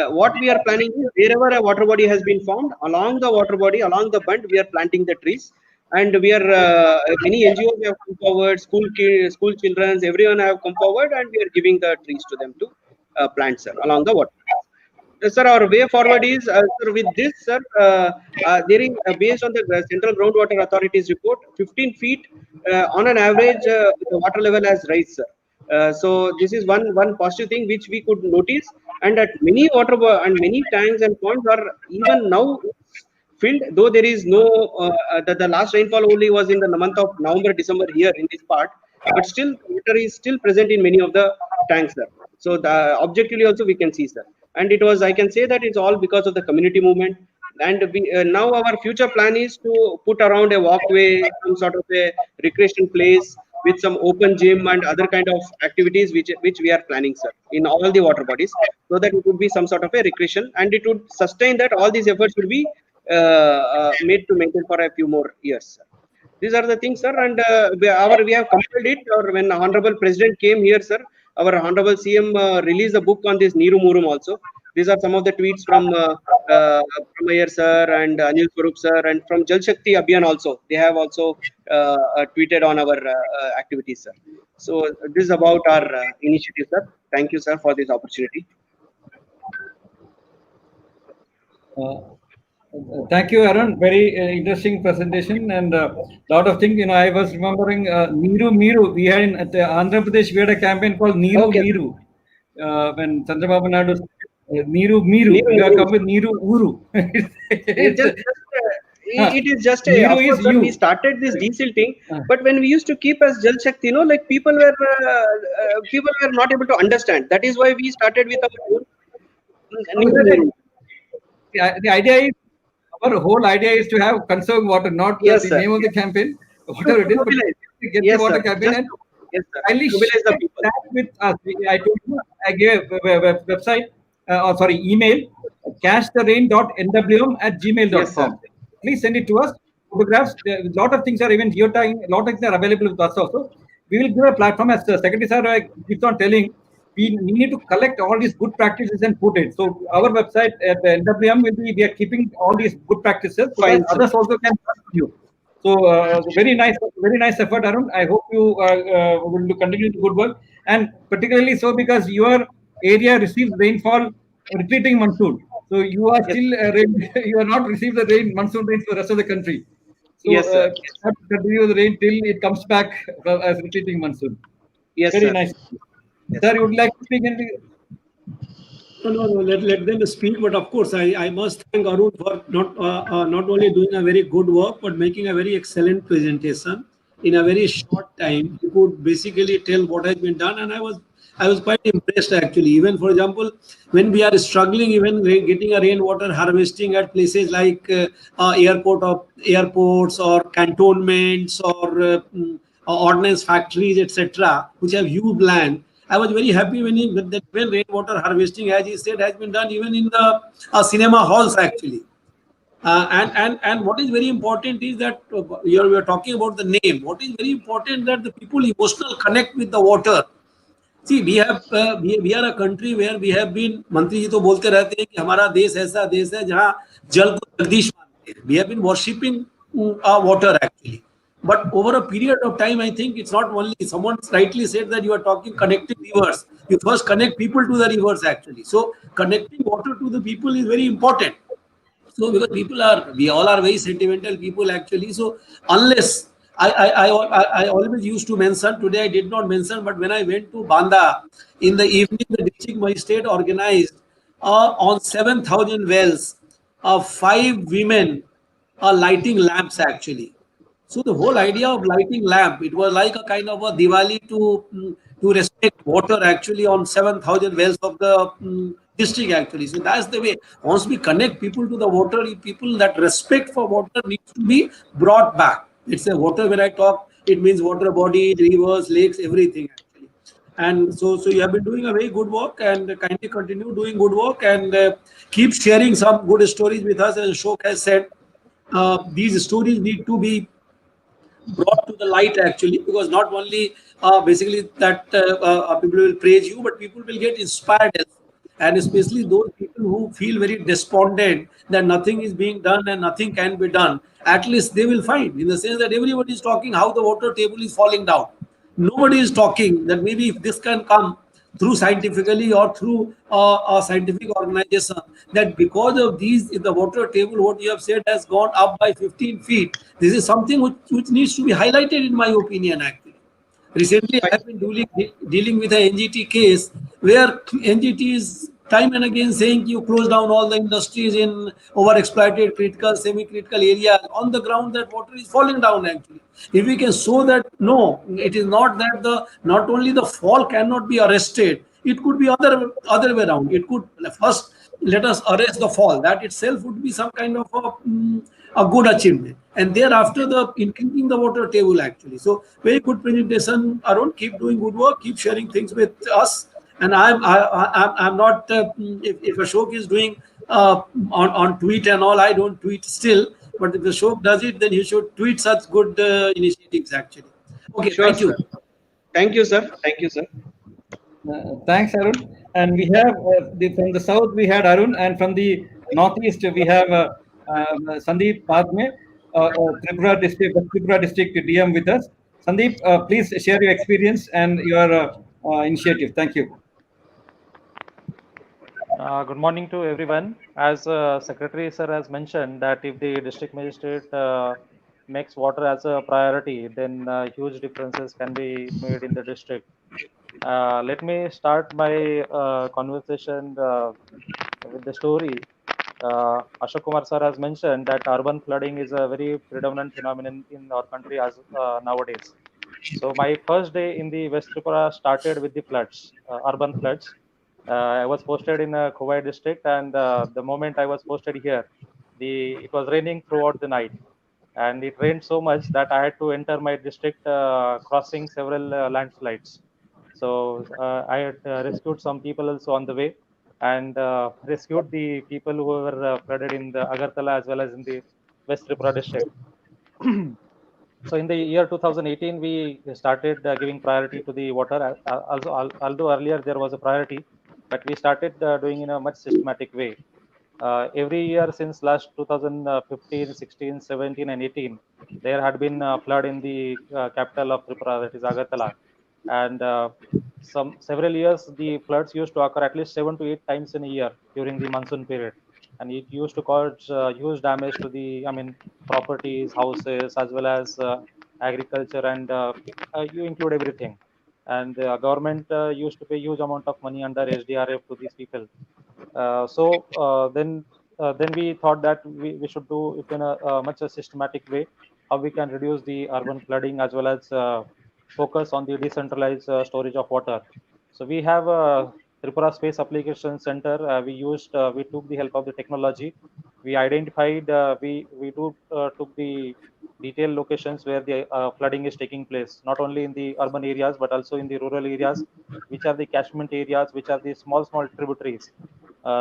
What we are planning is wherever a water body has been formed, along the water body, along the bund, we are planting the trees. And we are many NGOs have come forward, school children, everyone have come forward, and we are giving the trees to them to plant, sir, along the water. Sir, our way forward is, sir, with this, sir, there is, based on the Central Groundwater Authority's report, 15 feet on an average, the water level has raised, sir. So this is one positive thing which we could notice, and that many and many tanks and ponds are even now filled, though there is no the last rainfall only was in the month of November, December here in this part, but still water is still present in many of the tanks, sir. So the objectively also we can see, sir, and it was, I can say that it's all because of the community movement. And we, now our future plan is to put around a walkway, some sort of a recreation place with some open gym and other kind of activities which we are planning, sir, in all the water bodies, so that it would be some sort of a recreation, and it would sustain that all these efforts will be made to maintain for a few more years, sir. These are the things, sir, and we have compiled it. Or when Honorable President came here, sir, our Honorable CM released a book on this Niru Murum also. These are some of the tweets from Mayor sir and Anil Swarup sir, and from Jal Shakti Abhiyan also. They have also tweeted on our activities, sir. So this is about our initiative, sir. Thank you, sir, for this opportunity. Thank you, Arun. Very interesting presentation and a lot of things. I was remembering Niru Miru. We had at Andhra Pradesh, we had a campaign called Niru Miru. When Chandrababu Naidu Niru Miru, we are come with Niru Uru. It is just a, of course, sir, we started this desilting, but when we used to keep as Jal Shakti, like people were not able to understand. That is why we started with our own. The idea is, our whole idea is to have conserve water, not the name of the campaign, whatever it is, but get the water campaign and kindly share that with us. I told you, I gave a website, email, catchtherain.nwm@gmail.com. Please send it to us. Photographs. A lot of things are even geotagging. A lot of things are available with us also. We will give a platform, as Secretary Sir keeps on telling. We need to collect all these good practices and put it. So our website at the NWM will be, we are keeping all these good practices so that others also can you. So very nice effort, Arun. I hope you will continue the good work, and particularly so because your area receives rainfall repeating monsoon. So you are still you are not received the monsoon rains for the rest of the country. So have to continue the rain till it comes back as repeating monsoon. Yes, very sir. nice. Sir, you would like to speak anything? No, let them speak. But of course, I must thank Arun for not only doing a very good work, but making a very excellent presentation in a very short time. He could basically tell what has been done, and I was quite impressed actually. Even for example, when we are struggling, even getting a rainwater harvesting at places like airports or cantonments or ordnance factories, etc., which have huge land. I was very happy when rainwater harvesting, as he said, has been done even in the cinema halls actually. And what is very important is that we are talking about the name. What is very important that the people emotional connect with the water. See, we are a country where we have been, मंत्री जी तो बोलते रहते हैं कि हमारा देश ऐसा देश है जहाँ जल को जगदीश मानते हैं. We have been worshipping water actually. But over a period of time, I think it's not only, someone rightly said that you are talking connecting rivers. You first connect people to the rivers actually. So connecting water to the people is very important. So because we all are very sentimental people actually. So unless I always used to mention, today I did not mention, but when I went to Banda in the evening, the district magistrate organized on 7,000 wells, 5 women lighting lamps actually. So the whole idea of lighting lamp, it was like a kind of a Diwali to respect water actually on 7,000 wells of the district actually. So that's the way. Once we connect people to the water, people that respect for water needs to be brought back. It's a water. When I talk, it means water body, rivers, lakes, everything actually. And so you have been doing a very good work, and kindly continue doing good work, and keep sharing some good stories with us. As Ashok has said, these stories need to be brought to the light actually, because not only basically that people will praise you, but people will get inspired as well. And especially those people who feel very despondent that nothing is being done and nothing can be done, at least they will find, in the sense that everybody is talking how the water table is falling down. Nobody is talking that maybe if this can come through scientifically or through a scientific organization, that because of these, if the water table, what you have said, has gone up by 15 feet, this is something which needs to be highlighted, in my opinion actually. Recently, I have been dealing with an NGT case where NGT is time and again saying you close down all the industries in over-exploited, critical, semi-critical areas on the ground that water is falling down actually. If we can show that no, it is not that the not only the fall cannot be arrested, it could be other way around. It could first let us arrest the fall. That itself would be some kind of a good achievement. And thereafter, the increasing the water table actually. So very good presentation, Arun. Keep doing good work. Keep sharing things with us. And I'm not if Ashok is doing on tweet and all. I don't tweet still, but if Ashok does it, then he should tweet such good initiatives actually. Okay, Sure, thank you. sir. Thank you, sir. Thank you, sir. Thanks, Arun. And we have from the south we had Arun, and from the northeast we have Sandeep Padme, Tripura district DM with us. Sandeep, please share your experience and your initiative. Thank you. Good morning to everyone. As Secretary Sir has mentioned that if the district magistrate makes water as a priority, then huge differences can be made in the district. Let me start my conversation with the story. Ashok Kumar Sir has mentioned that urban flooding is a very predominant phenomenon in our country as nowadays. So my first day in the West Tripura started with the floods, urban floods. I was posted in Kuwait district, and the moment I was posted here, it was raining throughout the night, and it rained so much that I had to enter my district crossing several landslides. So I had rescued some people also on the way, and rescued the people who were flooded in the Agartala as well as in the West Tripura district. So in the year 2018, we started giving priority to the water. Although earlier there was a priority, but we started doing in a much systematic way. Every year since last 2015, 16, 17, and 18, there had been a flood in the capital of Tripura, that is Agartala, and some several years the floods used to occur at least 7 to 8 times in a year during the monsoon period, and it used to cause huge damage to the, I mean, properties, houses, as well as agriculture, and you include everything. And the government used to pay huge amount of money under SDRF to these people. Then we thought that we should do it in a much a systematic way, how we can reduce the urban flooding as well as focus on the decentralized storage of water. So we have a Tripura Space Application Center. We took the help of the technology. We identified, took the detailed locations where the flooding is taking place, not only in the urban areas but also in the rural areas, which are the catchment areas, which are the small tributaries.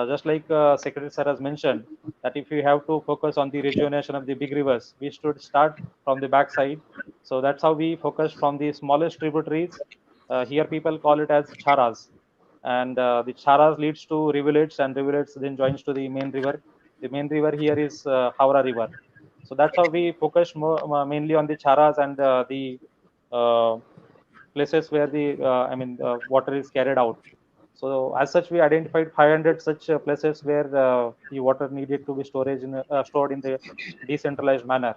Just like Secretary Sir has mentioned, that if you have to focus on the rejuvenation of the big rivers, we should start from the backside. So that's how we focus from the smallest tributaries. Here people call it as charas, and the charas leads to rivulets, and rivulets then joins to the main river. The main river here is Howrah River. So that's how we focus mainly on the charas and the uh, places where the water is carried out. So as such, we identified 500 such places where the water needed to be stored in the decentralized manner.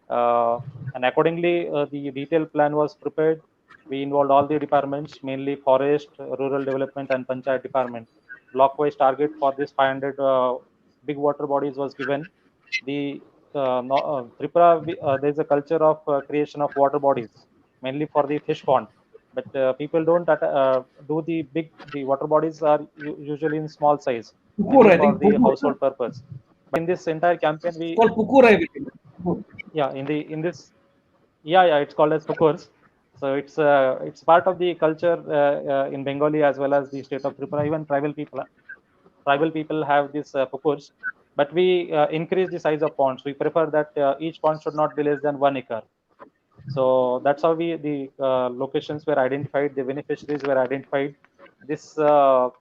And accordingly, the detailed plan was prepared. We involved all the departments, mainly forest, rural development, and panchayat department. Block-wise target for this 500 big water bodies was given. The Tripura, there is a culture of creation of water bodies, mainly for the fish pond. but people don't do the water bodies are usually in small size, Pukur, mainly I for think. the Pukur. household purpose. But in this entire campaign, It's we called Pukur, I believe. yeah in this yeah it's called as pukurs. So it's part of the culture in Bengali as well as the state of Tripura. Even tribal people have this pukurs, but we increase the size of ponds. We prefer that each pond should not be less than 1 acre. So that's how the locations were identified, the beneficiaries were identified. This the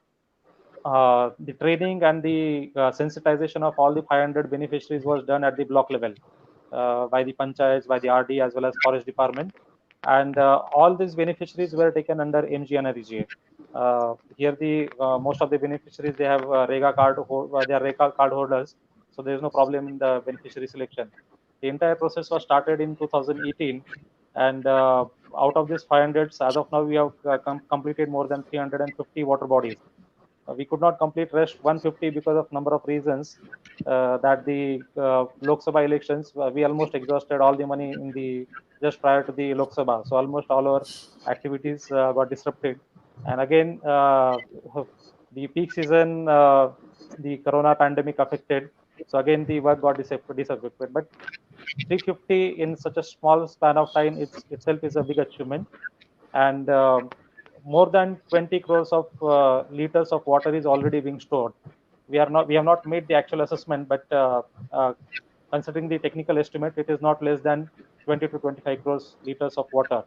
training and the sensitization of all the 500 beneficiaries was done at the block level by the panchayats, by the RD as well as forest department, and all these beneficiaries were taken under MGNREGA. Here, the most of the beneficiaries they have Rega card, they are Rega card holders, so there is no problem in the beneficiary selection. The entire process was started in 2018, and out of these 500, as of now, we have completed more than 350 water bodies. We could not complete rest 150 because of number of reasons. That the Lok Sabha elections, we almost exhausted all the money in the just prior to the Lok Sabha. So almost all our activities got disrupted. And again, the peak season, the Corona pandemic affected. So again, the work got disaffected. But 350 in such a small span of time, itself is a big achievement. And more than 20 crores of liters of water is already being stored. We have not made the actual assessment, but considering the technical estimate, it is not less than 20 to 25 crores liters of water.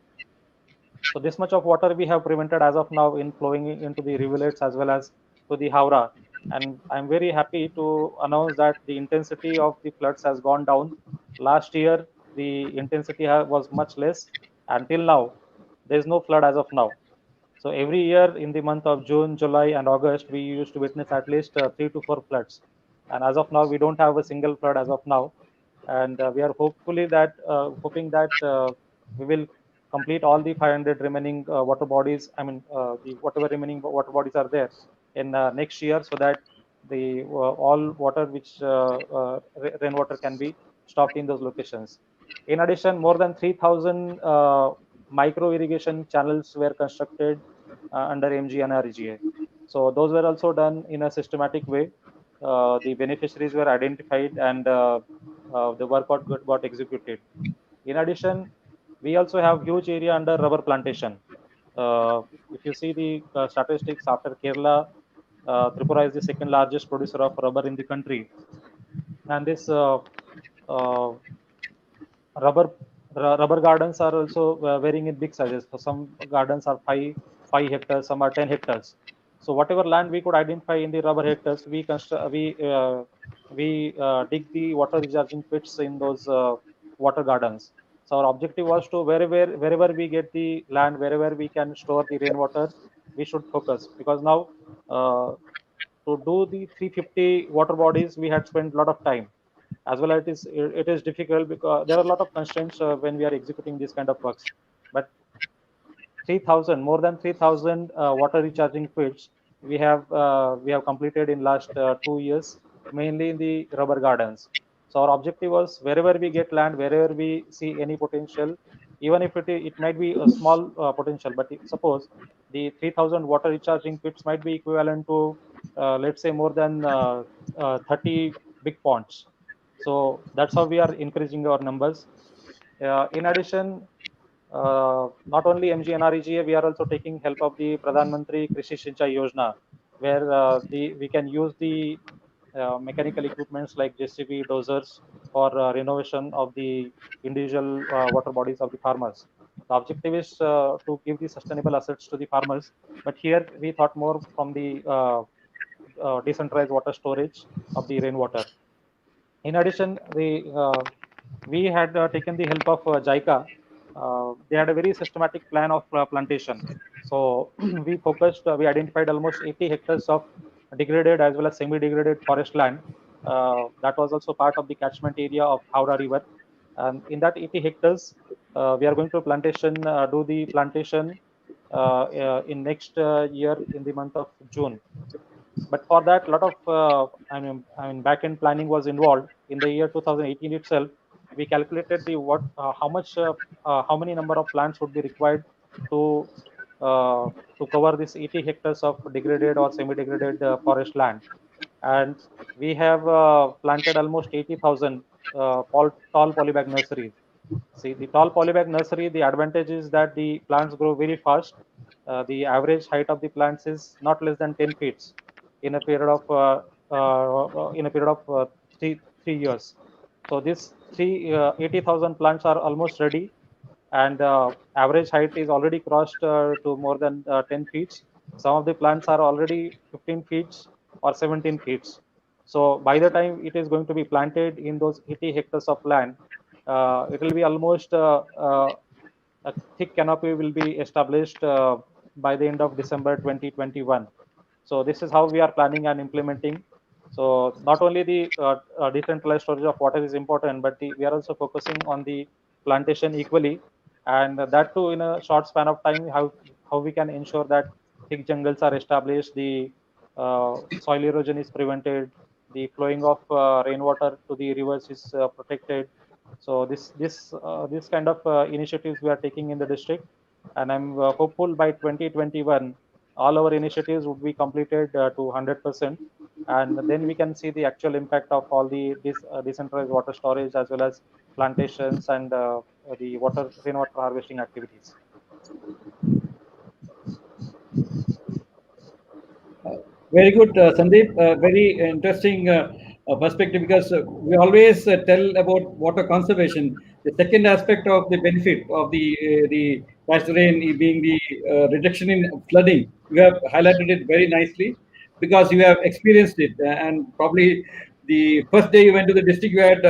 So this much of water we have prevented as of now in flowing into the rivulets as well as to the Howrah. And I'm very happy to announce that the intensity of the floods has gone down. Last year, the intensity was much less. Until now, there is no flood as of now. So every year in the month of June, July, and August, we used to witness at least 3 to 4 floods. And as of now, we don't have a single flood as of now. And we are hoping that we will complete all the 500 remaining water bodies. I mean, the whatever remaining water bodies are there in next year, so that the all water which rainwater can be stocked in those locations. In addition, more than 3,000 micro irrigation channels were constructed under MGNREGA. So those were also done in a systematic way. The beneficiaries were identified, and the work got executed. In addition, we also have huge area under rubber plantation. If you see the statistics, after Kerala, Tripura is the second largest producer of rubber in the country, and this uh, rubber rubber gardens are also varying in big sizes. So some gardens are 5 hectares, some are 10 hectares. So whatever land we could identify in the rubber hectares, we dig the water recharging pits in those water gardens. So our objective was to wherever we get the land, wherever we can store the rainwater, we should focus, because now to do the 350 water bodies, we had spent a lot of time. As well as it is difficult because there are a lot of constraints when we are executing these kind of works. But 3,000, more than 3,000 water recharging pits we have completed in last 2 years, mainly in the rubber gardens. So our objective was wherever we get land, wherever we see any potential, even if it might be a small potential, but suppose the 3,000 water recharging pits might be equivalent to let's say more than 30 big ponds. So that's how we are increasing our numbers. In addition, not only MGNREGA, we are also taking help of the Pradhan Mantri Krishi Sinchai Yojana, where we can use the mechanical equipments like JCB dozers for renovation of the individual water bodies of the farmers. The objective is to give the sustainable assets to the farmers, but here we thought more from the decentralized water storage of the rainwater. In addition, we had taken the help of JICA. They had a very systematic plan of plantation. So we identified almost 80 hectares of degraded as well as semi-degraded forest land. That was also part of the catchment area of Howrah River. And in that 80 hectares, we are going to do the plantation in next year in the month of June. But for that, a lot of back end planning was involved. In the year 2018 itself, we calculated the how many number of plants would be required to to cover this 80 hectares of degraded or semi-degraded forest land. And we have planted almost 80,000 tall polybag nurseries. See, the tall polybag nursery, the advantage is that the plants grow very fast. The average height of the plants is not less than 10 feet in a period of three years. So this 80,000 plants are almost ready, and average height is already crossed to more than 10 feet. Some of the plants are already 15 feet or 17 feet. So by the time it is going to be planted in those 80 hectares of land, it will be almost a thick canopy will be established by the end of December 2021. So this is how we are planning and implementing. So not only the decentralized storage of water is important, but we are also focusing on the plantation equally, and that too in a short span of time. How we can ensure that thick jungles are established, the soil erosion is prevented, the flowing of rainwater to the rivers is protected. So this kind of initiatives we are taking in the district, and I'm hopeful by 2021 all our initiatives would be completed to 100%, and then we can see the actual impact of all the decentralized water storage as well as plantations and the rainwater harvesting activities. Very good, Sandeep. Very interesting perspective, because we always tell about water conservation. The second aspect of the benefit of the fast rain being the reduction in flooding. You have highlighted it very nicely because you have experienced it, and probably the first day you went to the district, you had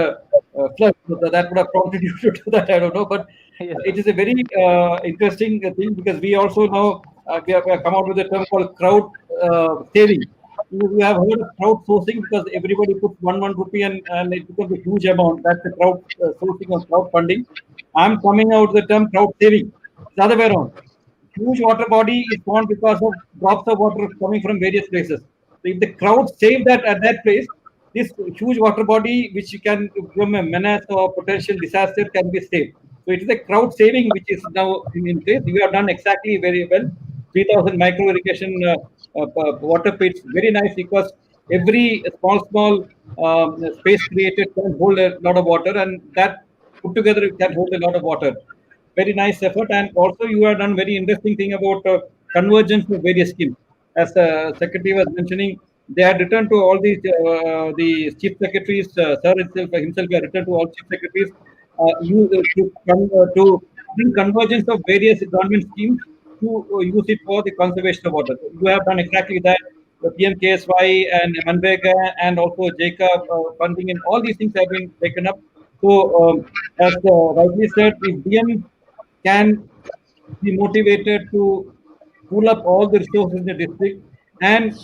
flood. So that would have prompted you to do that. I don't know, but Yes, it sir. is a very interesting thing, because we also now we have come out with a term called crowd saving. We have heard of crowd sourcing, because everybody puts one rupee, and it becomes a huge amount. That's the crowd sourcing or crowd funding. I'm coming out with the term crowd saving. It's the other way around. Huge water body is formed because of drops of water coming from various places. So if the crowd save that at that place, this huge water body, which can become a menace or potential disaster, can be saved. So it is a crowd saving which is now in place. We have done exactly very well. 3,000 micro irrigation water pits, very nice, because every small space created can hold a lot of water, and that put together can hold a lot of water. Very nice effort. And also you have done very interesting thing about convergence of various schemes. As the secretary was mentioning, they had returned to all these the chief secretaries. Sir himself had returned to all chief secretaries, to bring convergence of various government schemes to use it for the conservation of water. So you have done exactly that. The PMKSY and Manrega and also Jacob funding, and all these things have been taken up. So, as rightly said, if DM can be motivated to pull up all the resources in the district and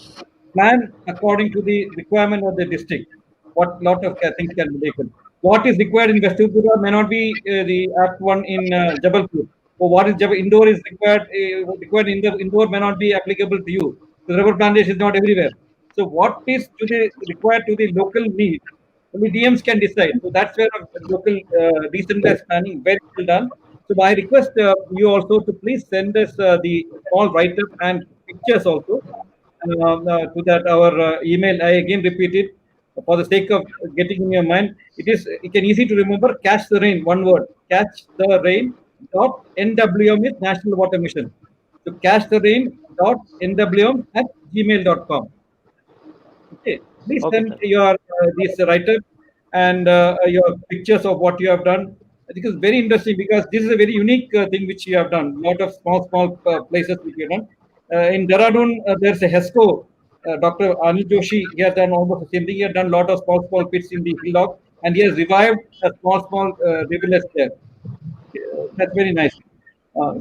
plan according to the requirement of the district, what lot of things can be taken. What is required in West Tripura may not be the apt one in Jabalpur. Or what is indoor is required indoor may not be applicable to you. The rubber plantation is not everywhere. So what is required to the local need, only DMs can decide. So that's where local decentralized planning very well done. So I request you also to please send us the small write-up and pictures also to that our email. I again repeat it for the sake of getting in your mind. It can easy to remember. Catch the rain, one word. Catch the rain. Dot NWM is National Water Mission. So catch the rain. Dot NWM at gmail.com. Okay, please Okay, send sir. your these write-up and your pictures of what you have done. I think it's very interesting, because this is a very unique thing which you have done. A lot of small places which you have done. In Dehradun, there's a HESCO. Dr. Anil Joshi, he has done almost the same thing. He has done a lot of small pits in the hillock, and he has revived a small rivulets there. That's very nice.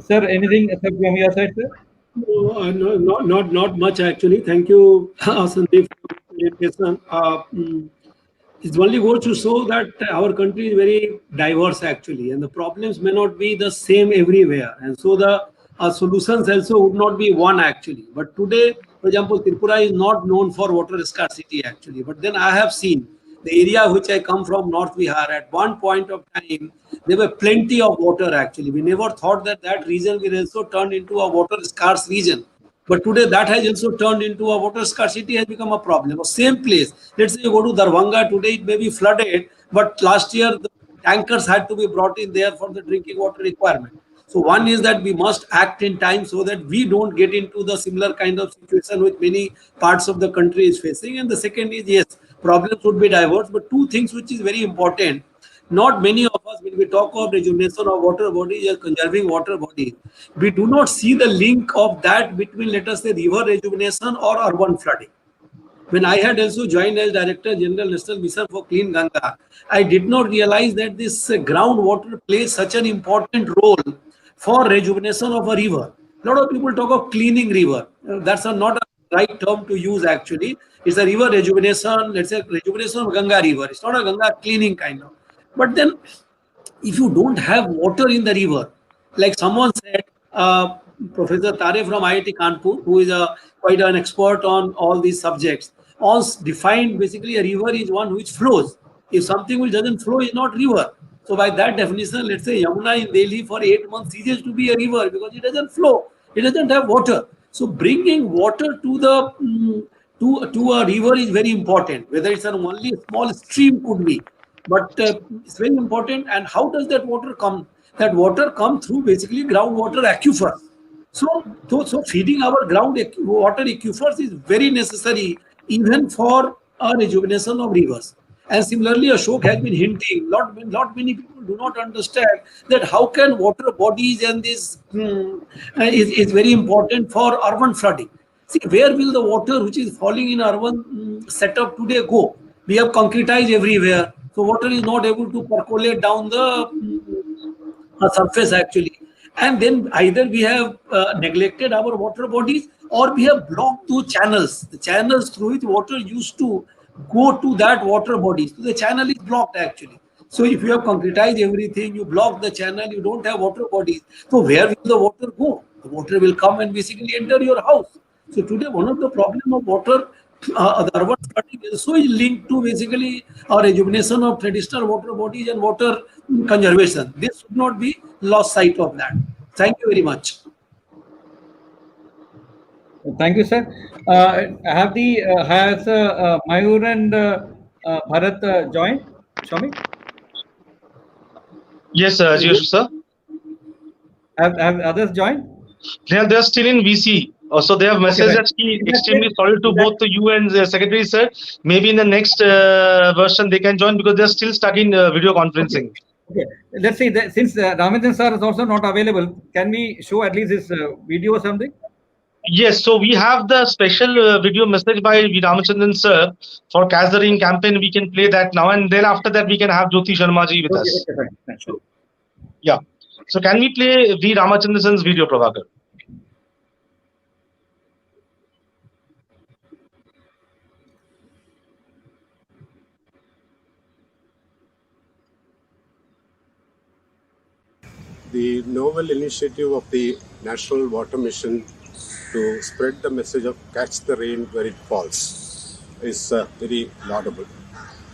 Sir, anything from your side, sir? No, not much actually. Thank you, Sandeep, for the presentation. It only goes to show that our country is very diverse actually, and the problems may not be the same everywhere, and so the solutions also would not be one actually. But today, for example, Tripura is not known for water scarcity actually, but then I have seen The area which I come from, North Bihar, at one point of time, there were plenty of water actually. We never thought that that region will also turn into a water scarce region. But today that has also turned into a water scarcity has become a problem. Or same place. Let's say you go to Darbhanga today, it may be flooded, but last year the tankers had to be brought in there for the drinking water requirement. So one is that we must act in time so that we don't get into the similar kind of situation which many parts of the country is facing. And the second is, yes, problems would be diverse, but two things which is very important. Not many of us, when we talk of rejuvenation of water bodies or conserving water bodies, we do not see the link of that between, let us say, river rejuvenation or urban flooding. When I had also joined as Director General National Mission for Clean Ganga, I did not realize that this groundwater plays such an important role for rejuvenation of a river. A lot of people talk of cleaning river. That's not a right term to use actually. It's a river rejuvenation, let's say rejuvenation of Ganga river. It's not a Ganga cleaning kind of. But then if you don't have water in the river, like someone said, Professor Tare from IIT Kanpur, who is quite an expert on all these subjects, all defined basically a river is one which flows. If something which doesn't flow is not river. So by that definition, let's say Yamuna in Delhi for 8 months ceases to be a river because it doesn't flow. It doesn't have water. So bringing water to the to a river is very important. Whether it's only a small stream could be, but it's very important. And how does that water come? That water comes through basically groundwater aquifers. So feeding our water aquifers is very necessary even for rejuvenation of rivers. And similarly, Ashok has been hinting, lot many people do not understand that how can water bodies and this is very important for urban flooding. See, where will the water which is falling in urban setup today go? We have concretized everywhere. So water is not able to percolate down the surface actually. And then either we have neglected our water bodies or we have blocked those channels. The channels through which water used to go to that water bodies. So the channel is blocked actually. So if you have concretized everything, you block the channel, you don't have water bodies. So where will the water go? The water will come and basically enter your house. So today one of the problems of water, the urban flooding also is linked to basically rejuvenation of traditional water bodies and water conservation. This should not be lost sight of that. Thank you very much. Thank you, sir. Have the has Mayur and Bharat joined? Shami? Yes, sir. Have others joined? They're still in VC. Also, they have messaged that extremely sorry to both the you and the secretary, sir. Maybe in the next version they can join because they're still stuck in video conferencing. Okay. Let's see. Since Ramachandran sir is also not available, can we show at least his video or something? Yes, so we have the special video message by V. Ramachandran sir for Catch the Rain campaign. We can play that now, and then after that we can have Jyoti Sharma ji with us. Okay, fine. Sure. Yeah. So can we play V. Ramachandran's video, Prabhakar? The novel initiative of the National Water Mission to spread the message of catch the rain where it falls is very laudable.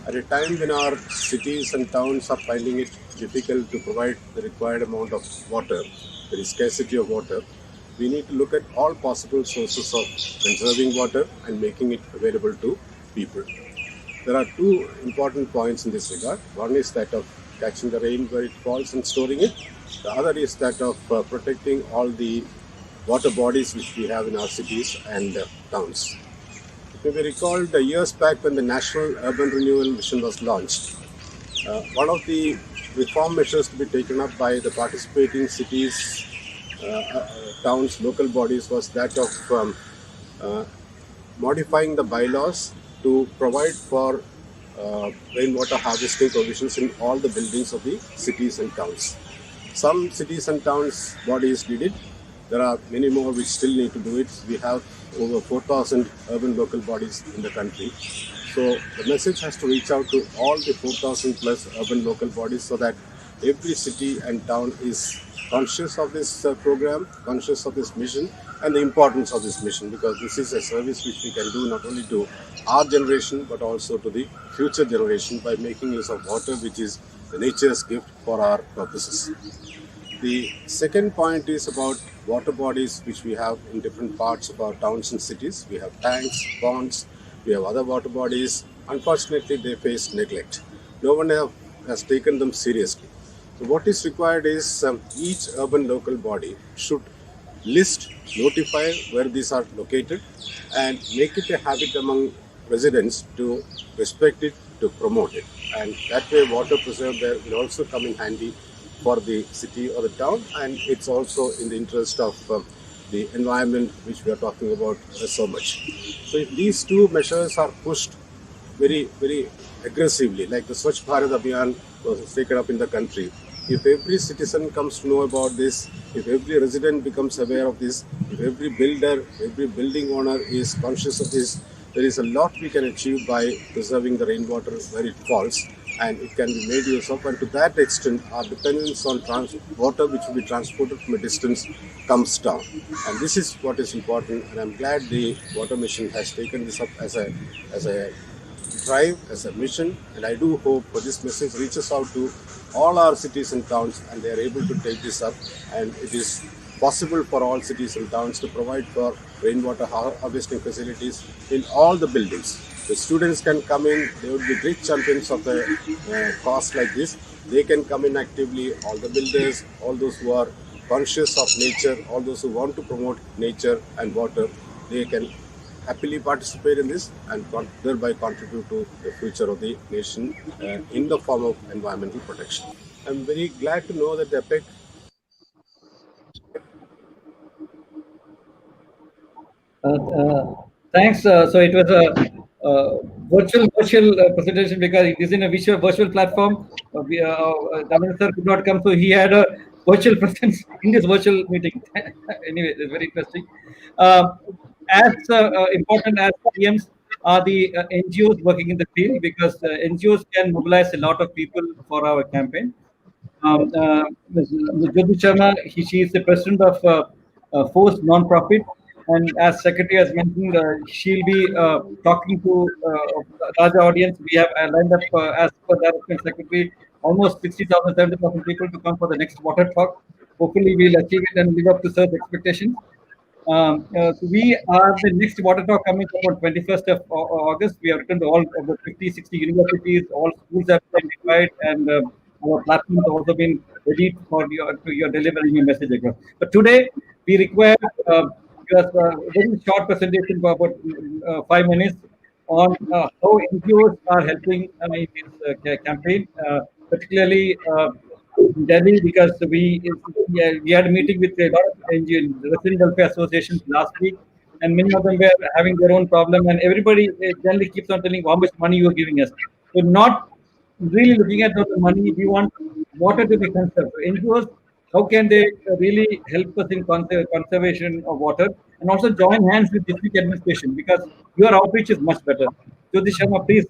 At a time when our cities and towns are finding it difficult to provide the required amount of water, there is scarcity of water, we need to look at all possible sources of conserving water and making it available to people. There are two important points in this regard. One is that of catching the rain where it falls and storing it. The other is that of protecting all the water bodies which we have in our cities and towns. It may be recalled years back when the National Urban Renewal Mission was launched. One of the reform measures to be taken up by the participating cities, towns, local bodies was that of modifying the bylaws to provide for rainwater harvesting provisions in all the buildings of the cities and towns. Some cities and towns bodies did it. There are many more which still need to do it. We have over 4,000 urban local bodies in the country. So the message has to reach out to all the 4,000 plus urban local bodies so that every city and town is conscious of this program, conscious of this mission, and the importance of this mission, because this is a service which we can do not only to our generation but also to the future generation by making use of water, which is the nature's gift for our purposes. The second point is about water bodies which we have in different parts of our towns and cities. We have tanks, ponds, we have other water bodies. Unfortunately, they face neglect. No one has taken them seriously. So, what is required is each urban local body should list, notify where these are located, and make it a habit among residents to respect it, to promote it. And that way, water preserved there will also come in handy for the city or the town, and it's also in the interest of the environment which we are talking about so much. So, if these two measures are pushed very aggressively, like the Swachh Bharat Abhiyan was taken up in the country. If every citizen comes to know about this, if every resident becomes aware of this, if every builder, every building owner is conscious of this, there is a lot we can achieve by preserving the rainwater where it falls, and it can be made use of. And to that extent, our dependence on water which will be transported from a distance comes down. And this is what is important. And I'm glad the Water Mission has taken this up as a drive, as a mission, and I do hope this message reaches out to all our cities and towns and they are able to take this up, and it is possible for all cities and towns to provide for rainwater harvesting facilities in all the buildings. The students can come in, they would be great champions of a cause like this. They can come in actively, all the builders, all those who are conscious of nature, all those who want to promote nature and water, they can happily participate in this and thereby contribute to the future of the nation in the form of environmental protection. I'm very glad to know that the APEC Thanks. So it was a virtual presentation because it is in a virtual platform. Damayan sir could not come, so he had a virtual presence in this virtual meeting. Anyway, it's very interesting. Uh, as important as PMs are the NGOs working in the field, because NGOs can mobilize a lot of people for our campaign. Ms. Jyoti Sharma, she is the president of Force Non-Profit, and as secretary has mentioned, she'll be talking to larger audience. We have lined up, as per direction secretary, almost 60,000, 70,000 people to come for the next water talk. Hopefully, we'll achieve it and live up to such expectations. So we are the next water talk coming up on 21st of August. We have written to all of the 50, 60 universities, all schools have been invited, and our platforms have also been ready for your delivering your message across. But today, we require just a very short presentation for about 5 minutes on how NGOs are helping in this campaign, particularly in Delhi, because we had a meeting with a lot of NGO, resident welfare associations last week, and many of them were having their own problem, and everybody generally keeps on telling how much money you are giving us. So not really looking at the money, we want water to be conserved. So NGOs, how can they really help us in conservation of water, and also join hands with district administration, because your outreach is much better. Jyoti Sharma, please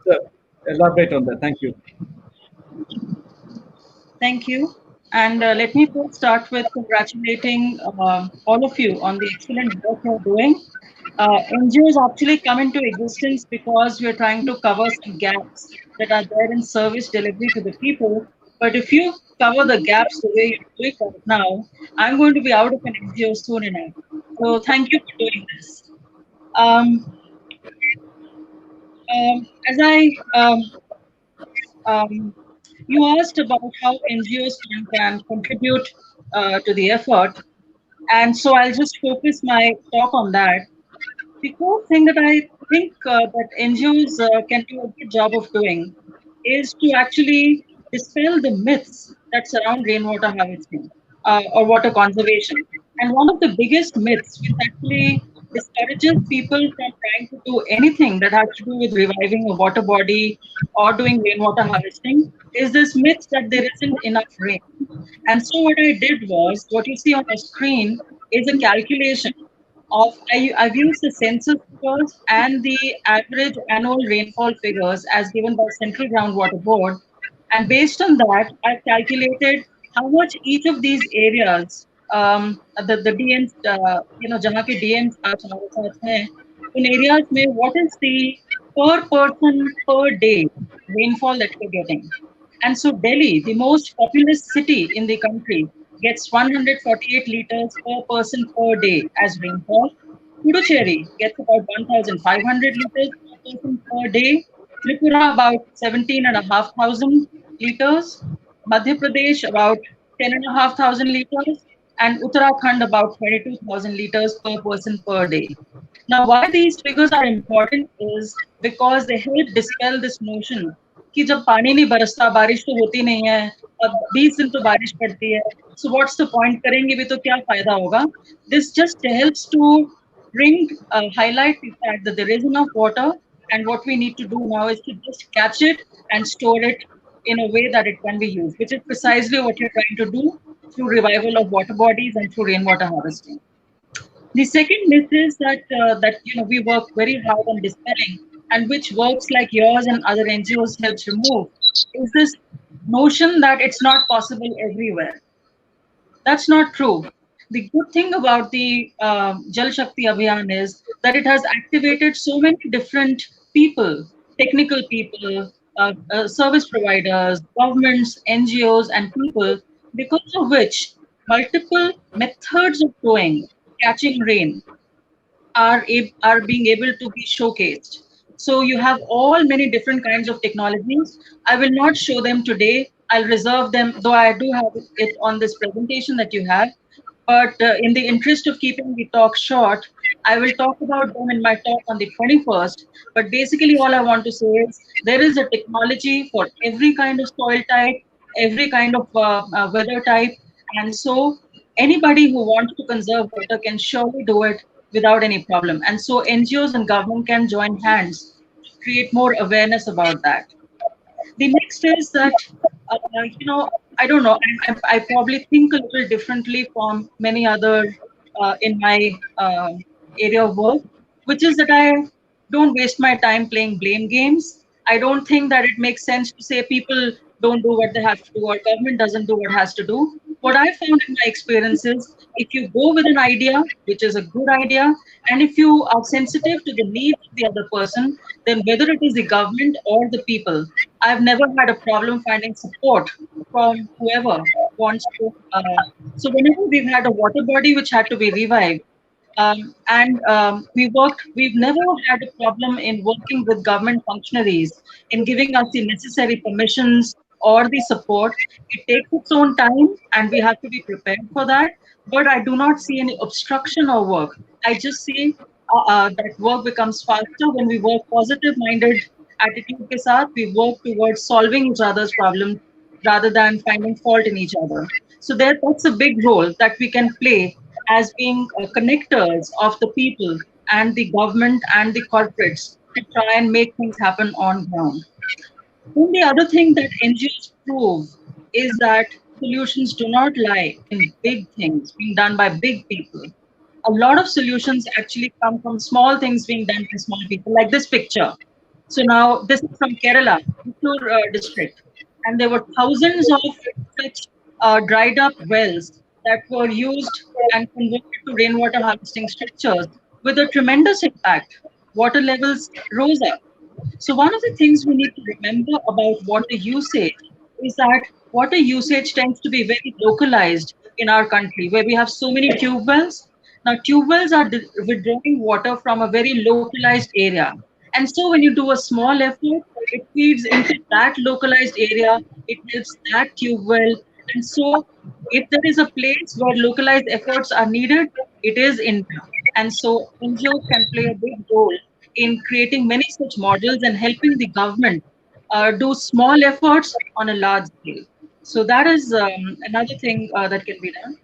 elaborate on that. Thank you. Thank you. And let me first start with congratulating all of you on the excellent work you're doing. NGOs actually come into existence because we're trying to cover some gaps that are there in service delivery to the people. But if you cover the gaps the way you're doing right now, I'm going to be out of an NGO soon enough. So thank you for doing this. As you asked about how NGOs can contribute to the effort, and so I'll just focus my talk on that. The core thing that I think that NGOs can do a good job of doing is to actually dispel the myths that surround rainwater harvesting or water conservation. And one of the biggest myths, which actually discourages people from trying to do anything that has to do with reviving a water body or doing rainwater harvesting, is this myth that there isn't enough rain. And so what I did was, what you see on the screen is a calculation of, I've used the census figures and the average annual rainfall figures as given by Central Groundwater Board And based on that, I've calculated how much each of these areas, the DMs, जहाँ के DMs आज हमारे साथ हैं, उन areas में what is the per person per day rainfall that we're getting. And so Delhi, the most populous city in the country, gets 148 liters per person per day as rainfall. Puducherry gets about 1,500 liters per person per day. Tripura about 17,500 liters. Madhya Pradesh about 10,500 liters. And Uttarakhand about 22,000 liters per person per day. Now, why these figures are important is because they help dispel this notion कि जब पानी नहीं बरसता बारिश तो होती नहीं है अब 20 दिन तो बारिश पड़ती है so what's the point करेंगे भी तो क्या फायदा होगा this just helps to bring highlight the fact that there is enough water and what we need to do now is to just catch it and store it in a way that it can be used which is precisely what you're trying to do through revival of water bodies and through rainwater harvesting. The second myth is that we work very hard on dispelling, and which works like yours and other NGOs helps remove, is this notion that it's not possible everywhere. That's not true. The good thing about the Jal Shakti Abhiyan is that it has activated so many different people, technical people, service providers, governments, NGOs, and people, because of which multiple methods of doing catching rain are being able to be showcased. So you have all many different kinds of technologies. I will not show them today. I'll reserve them, though I do have it on this presentation that you have. But in the interest of keeping the talk short, I will talk about them in my talk on the 21st. But basically, all I want to say is there is a technology for every kind of soil type, every kind of weather type. And so anybody who wants to conserve water can surely do it without any problem. And so NGOs and government can join hands to create more awareness about that. The next is that, I don't know, I probably think a little differently from many other in my area of work, which is that I don't waste my time playing blame games. I don't think that it makes sense to say people don't do what they have to do or government doesn't do what it has to do. What I found in my experience is if you go with an idea, which is a good idea, and if you are sensitive to the needs of the other person, then whether it is the government or the people, I've never had a problem finding support from whoever wants to. So whenever we've had a water body which had to be revived, we've never had a problem in working with government functionaries in giving us the necessary permissions or the support. It takes its own time and we have to be prepared for that. But I do not see any obstruction of work. I just see that work becomes faster when we work positive-minded attitude ke saath. We work towards solving each other's problems rather than finding fault in each other. So that's a big role that we can play as being connectors of the people and the government and the corporates to try and make things happen on ground. Then the other thing that NGOs prove is that solutions do not lie in big things being done by big people. A lot of solutions actually come from small things being done by small people, like this picture. So now this is from Kerala, Chittoor district, and there were thousands of such dried up wells that were used and converted to rainwater harvesting structures with a tremendous impact. Water levels rose up. So one of the things we need to remember about water usage is that water usage tends to be very localized in our country, where we have so many tube wells. Now, tube wells are withdrawing water from a very localized area. And so when you do a small effort, it feeds into that localized area, it helps that tube well. And so if there is a place where localized efforts are needed, it is India. And so NGOs can play a big role in creating many such models and helping the government do small efforts on a large scale. So that is another thing that can be done.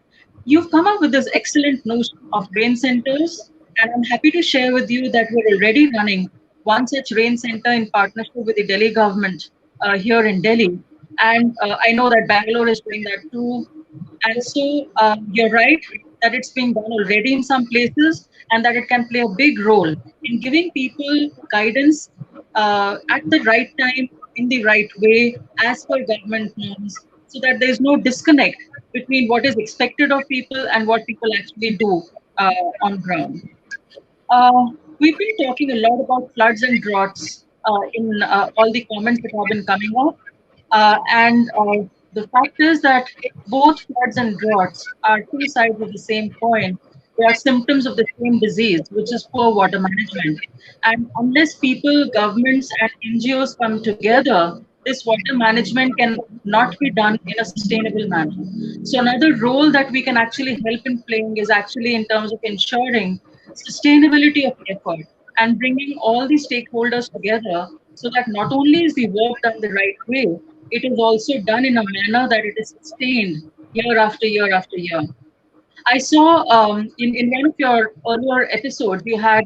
You've come up with this excellent notion of rain centers, and I'm happy to share with you that we're already running one such rain center in partnership with the Delhi government here in Delhi. And I know that Bangalore is doing that too. And so you're right that it's being done already in some places and that it can play a big role in giving people guidance at the right time in the right way as per government norms, so that there is no disconnect between what is expected of people and what people actually do on ground. Uh, we've been talking a lot about floods and droughts in all the comments that have been coming up. And the fact is that both floods and droughts are two sides of the same coin. They are symptoms of the same disease, which is poor water management. And unless people, governments, and NGOs come together, this water management can not be done in a sustainable manner. So another role that we can actually help in playing is actually in terms of ensuring sustainability of effort and bringing all the stakeholders together so that not only is the work done the right way, it is also done in a manner that it is sustained year after year after year. I saw in one of your earlier episodes, you had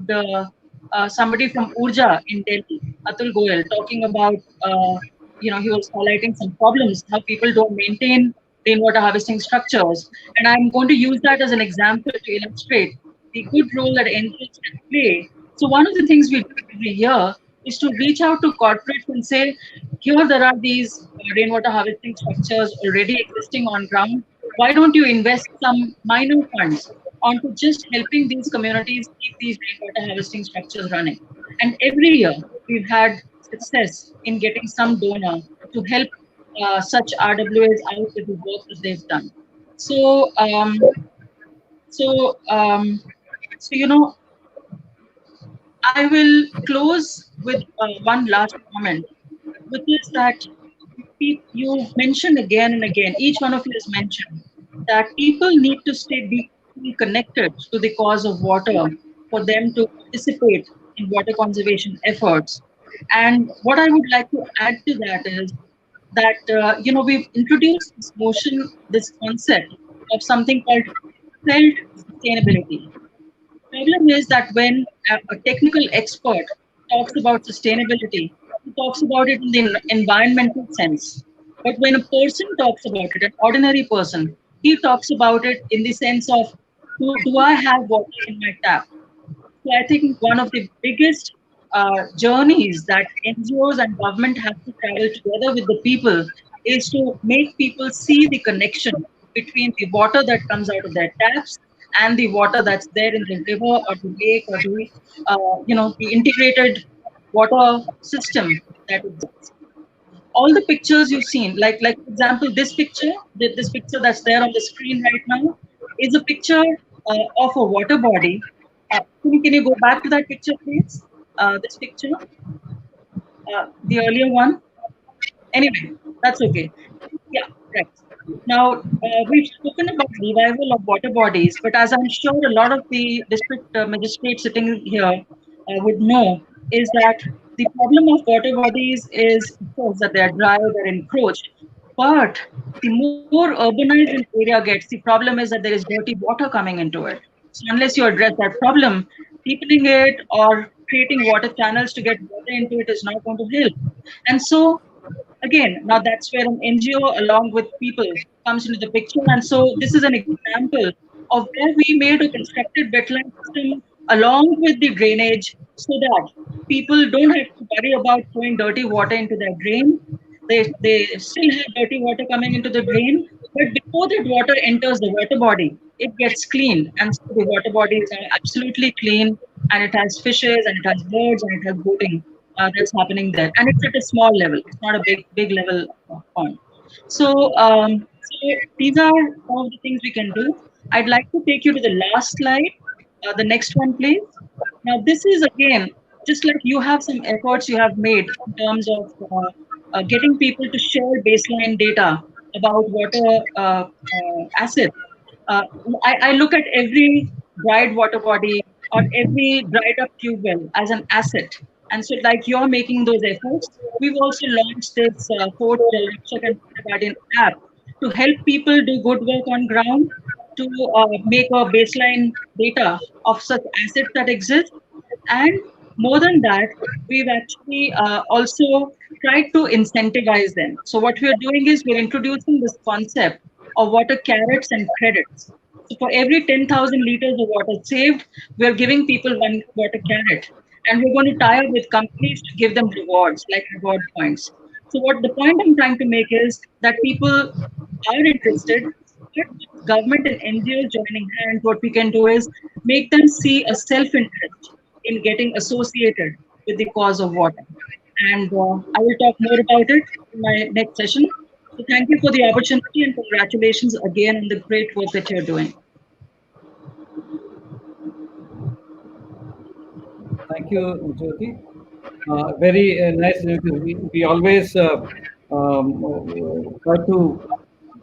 somebody from Urja in Delhi, Atul Goyal, talking about, he was highlighting some problems, how people don't maintain rainwater harvesting structures. And I'm going to use that as an example to illustrate the good role that NGOs can play. So one of the things we do every year is to reach out to corporates and say, here there are these rainwater harvesting structures already existing on ground. Why don't you invest some minor funds onto just helping these communities keep these rainwater harvesting structures running? And every year we've had success in getting some donor to help such RWAs out with the work that they've done. So, so, um, so I will close with one last comment, which is that you mentioned again and again, each one of you has mentioned that people need to stay deeply connected to the cause of water for them to participate in water conservation efforts. And what I would like to add to that is that, we've introduced this notion, this concept of something called felt sustainability. Problem is that when a technical expert talks about sustainability, he talks about it in the environmental sense. But when a person talks about it, an ordinary person, he talks about it in the sense of, do I have water in my tap? So I think one of the biggest journeys that NGOs and government have to travel together with the people is to make people see the connection between the water that comes out of their taps and the water that's there in the river or the lake or the integrated water system that exists. All the pictures you've seen, like for example, this picture that's there on the screen right now, is a picture of a water body. Can you go back to that picture, please? This picture, the earlier one. Anyway, that's okay. Yeah, right. Now, we've spoken about revival of water bodies, but as I'm sure a lot of the district magistrates sitting here would know, is that the problem of water bodies is, of course, that they're dry, they're encroached. But the more urbanized an area gets, the problem is that there is dirty water coming into it. So unless you address that problem, deepening it or creating water channels to get water into it is not going to help. And so again, now that's where an NGO along with people comes into the picture. And so this is an example of where we made a constructed wetland system along with the drainage so that people don't have to worry about throwing dirty water into their drain. They still have dirty water coming into the drain, but before that water enters the water body, it gets cleaned. And so the water body is now absolutely clean, and it has fishes and it has birds and it has boating that's happening there. And it's at a small level. It's not a big level pond. So these are all the things we can do. I'd like to take you to the last slide. The next one, please. Now, this is again, just like you have some efforts you have made in terms of getting people to share baseline data about water assets. Uh, I look at every dried water body or every dried up tube well as an asset. And so, like you're making those efforts, we've also launched this Fort Jalrakshak and Guardian app to help people do good work on ground, to make a baseline data of such assets that exist. And more than that, we've actually also tried to incentivize them. So what we're doing is we're introducing this concept of water carrots and credits. So for every 10,000 liters of water saved, we're giving people one water carrot. And we're going to tie up with companies to give them rewards, like reward points. So what the point I'm trying to make is that people are interested, but with government and NGOs joining hands, what we can do is make them see a self-interest in getting associated with the cause of water. And I will talk more about it in my next session. So thank you for the opportunity and congratulations again on the great work that you're doing. Thank you, Jyoti. Very nice. We always try to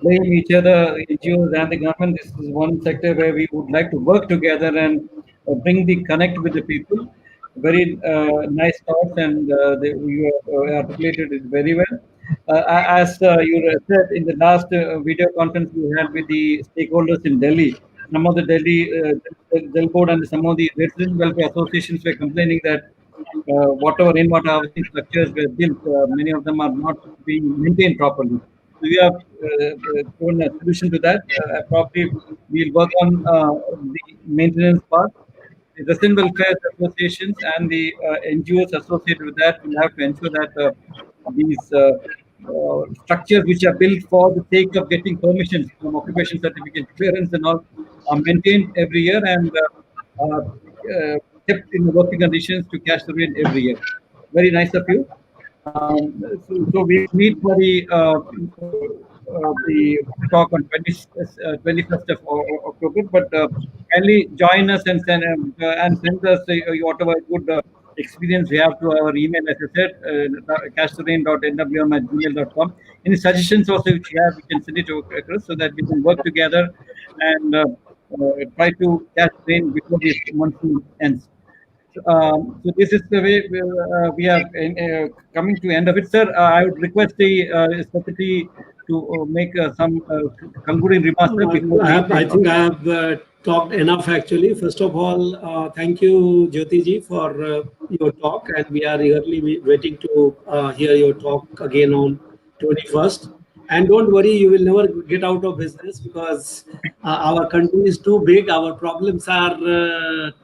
blame each other, NGOs and the government. This is one sector where we would like to work together and bring the connect with the people. Very nice thoughts, and you articulated it very well. As you said in the last video conference we had with the stakeholders in Delhi, some of the Delhi board and some of the resident welfare associations were complaining that whatever rainwater harvesting structures were built, many of them are not being maintained properly. So we have thrown a solution to that. Probably we'll work on the maintenance part. The resident welfare associations and the NGOs associated with that will have to ensure that these structures which are built for the sake of getting permissions from occupation certificate clearance and all are maintained every year and kept in working conditions to catch the rain every year. Very nice of you. So we will meet for the talk on 21st of October. But kindly join us and send us whatever good experience we have to our email, as I said, cashtherain.nwm@gmail.com. Any suggestions also which you have, we can send it across so that we can work together and try to catch rain before this monsoon ends. So this is the way we are coming to end of it, sir. I would request the secretary to make some concluding remarks before I think I have talked enough actually. First of all, thank you, Jyoti ji, for your talk, and we are eagerly waiting to hear your talk again on 21st. And don't worry, you will never get out of business because our country is too big. Our problems are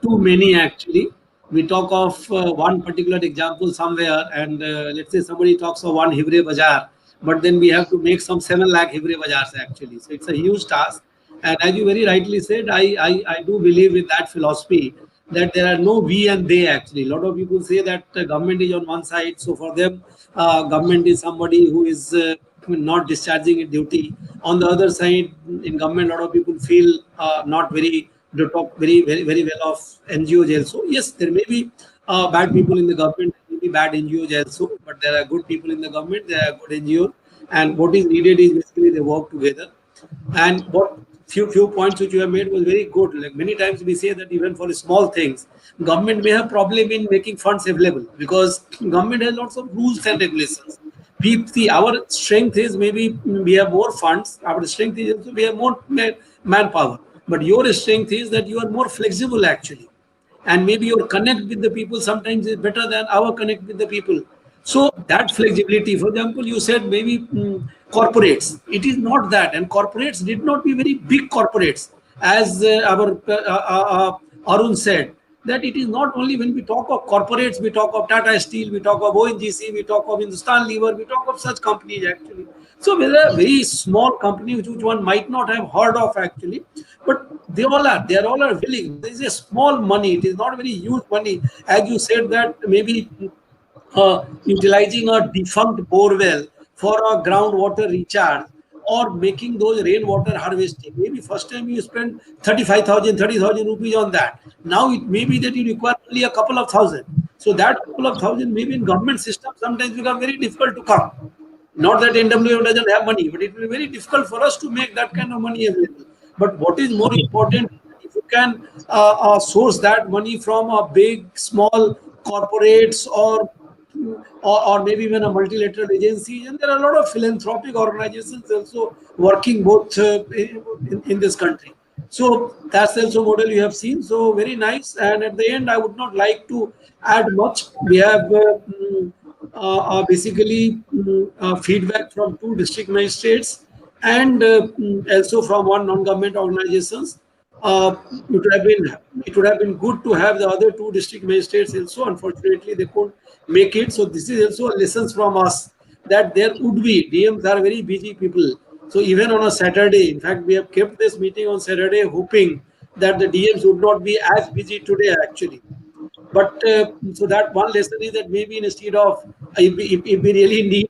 too many actually. We talk of one particular example somewhere, and let's say somebody talks of one Hivre Bazaar, but then we have to make some 7 lakh Hivre Bazaars actually. So it's a huge task. And as you very rightly said, I do believe in that philosophy that there are no we and they actually. A lot of people say that government is on one side. So for them, government is somebody who is not discharging its duty. On the other side, in government, a lot of people feel not very, they talk very well of NGOs also. Yes, there may be bad people in the government, there may be bad NGOs also, but there are good people in the government, there are good NGOs. And what is needed is basically they work together. And what few points which you have made was very good. Like many times we say that even for small things, government may have problem in making funds available because government has lots of rules and regulations. We see our strength is maybe we have more funds. Our strength is also we have more manpower. But your strength is that you are more flexible actually, and maybe your connect with the people sometimes is better than our connect with the people. So that flexibility, for example, you said maybe corporates. It is not that, and corporates did not be very big corporates, as our Arun said. That it is not only when we talk of corporates, we talk of Tata Steel, we talk of ONGC, we talk of Hindustan Lever, we talk of such companies actually. So there are very small companies which one might not have heard of actually, but they all are willing. There is a small money. It is not very huge money. As you said that maybe utilizing a defunct borewell for a groundwater recharge or making those rainwater harvesting. Maybe first time you spend 35,000, 30,000 rupees on that. Now it may be that you require only a couple of thousand. So that couple of thousand maybe in government system sometimes become very difficult to come. Not that NWM doesn't have money, but it will be very difficult for us to make that kind of money available. But what is more important, if you can source that money from a big, small corporates or maybe even a multilateral agency, and there are a lot of philanthropic organizations also working both in this country. So that's also model you have seen. So very nice. And at the end, I would not like to add much. We have basically feedback from 2 district magistrates and also from 1 non-government organizations. It would have been good to have the other 2 district magistrates also. Unfortunately, they couldn't make it. So this is also lessons from us that there would be, DMs are very busy people. So even on a Saturday, in fact, we have kept this meeting on Saturday, hoping that the DMs would not be as busy today actually. But so that one lesson is that maybe instead of if we really need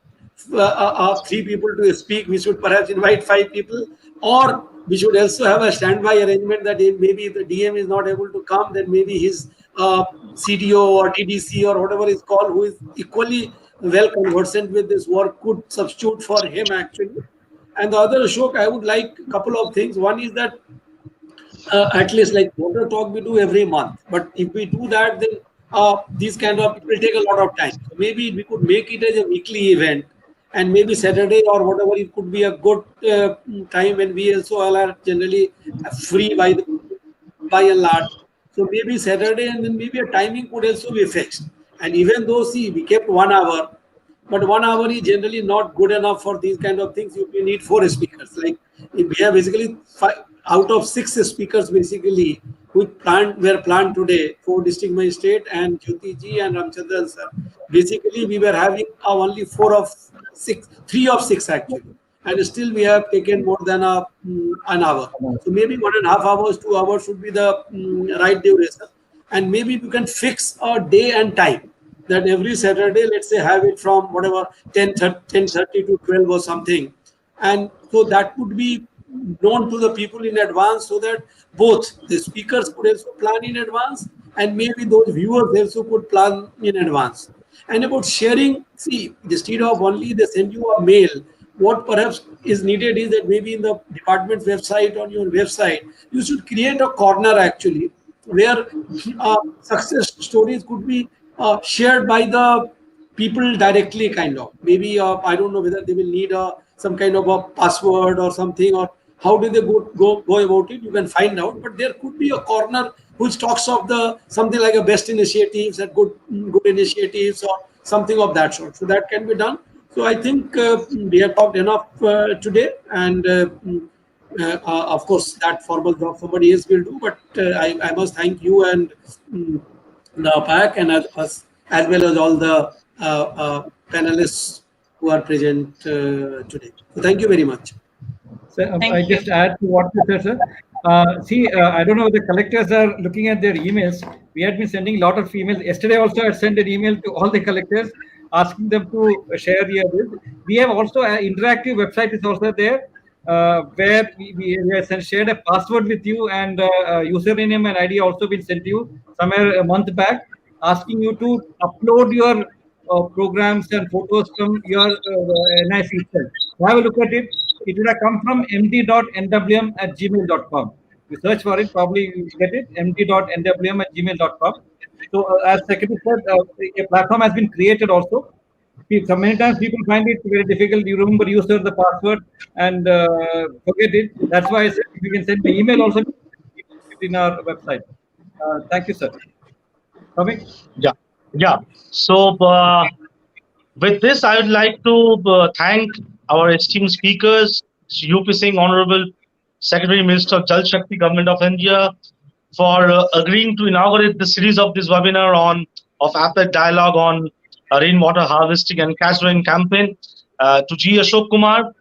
three people to speak, we should perhaps invite five people, or we should also have a standby arrangement that if maybe the DM is not able to come, then maybe his CDO or TDC or whatever is called, who is equally well conversant with this work, could substitute for him actually. And the other, Ashok, I would like a couple of things. One is that at least like water talk we do every month, but if we do that, then these kind of, it will take a lot of time. So maybe we could make it as a weekly event, and maybe Saturday or whatever, it could be a good time when we also all are generally free by and large. So maybe Saturday, and then maybe a timing could also be fixed. And even though, see, we kept 1 hour, but 1 hour is generally not good enough for these kind of things. You need four speakers. Like if we have basically five out of six speakers basically who were planned today, four district magistrate and Jyoti ji and Ramchandran sir. Basically, we were having only three of six actually, and still we have taken more than an hour. So maybe 1.5 hours, 2 hours should be the right duration, and maybe you can fix a day and time that every Saturday, let's say, have it from whatever 10:30 to 12 or something, and so that would be known to the people in advance, so that both the speakers could also plan in advance, and maybe those viewers also could plan in advance. And about sharing, see, instead of only they send you a mail, what perhaps is needed is that maybe in the department's website, on your website, you should create a corner actually where success stories could be shared by the people directly, kind of. Maybe I don't know whether they will need some kind of a password or something, or how do they go about it. You can find out, but there could be a corner which talks of the something like a best initiatives and good initiatives or something of that sort. So that can be done. So I think we have talked enough today, and of course that formal job somebody else will do. But I must thank you and the PAC and us, as well as all the panelists who are present today. So thank you very much. So, Thank I you. just add to what you said, sir. I don't know if the collectors are looking at their emails. We had been sending a lot of emails. Yesterday also I sent an email to all the collectors asking them to share their list. We have also an interactive website is also there, where we have shared a password with you, and username and ID also been sent to you somewhere a month back, asking you to upload your programs and photos from your NIC itself. So have a look at it. It would have come from md.nwm@gmail.com. You search for it, probably you get it, md.nwm@gmail.com. So, as Secretary said, a platform has been created also. So many times people find it very difficult. You remember you search the password and forget it. That's why I said if you can send me email also in our website. Thank you, sir. Coming. Yeah, yeah. So with this, I would like to thank our esteemed speakers, UP Singh, Honorable Secretary Minister of Jal Shakti, Government of India, for agreeing to inaugurate the series of this webinar of APEC dialogue on rainwater harvesting and cash rain campaign. To G. Ashok Kumar,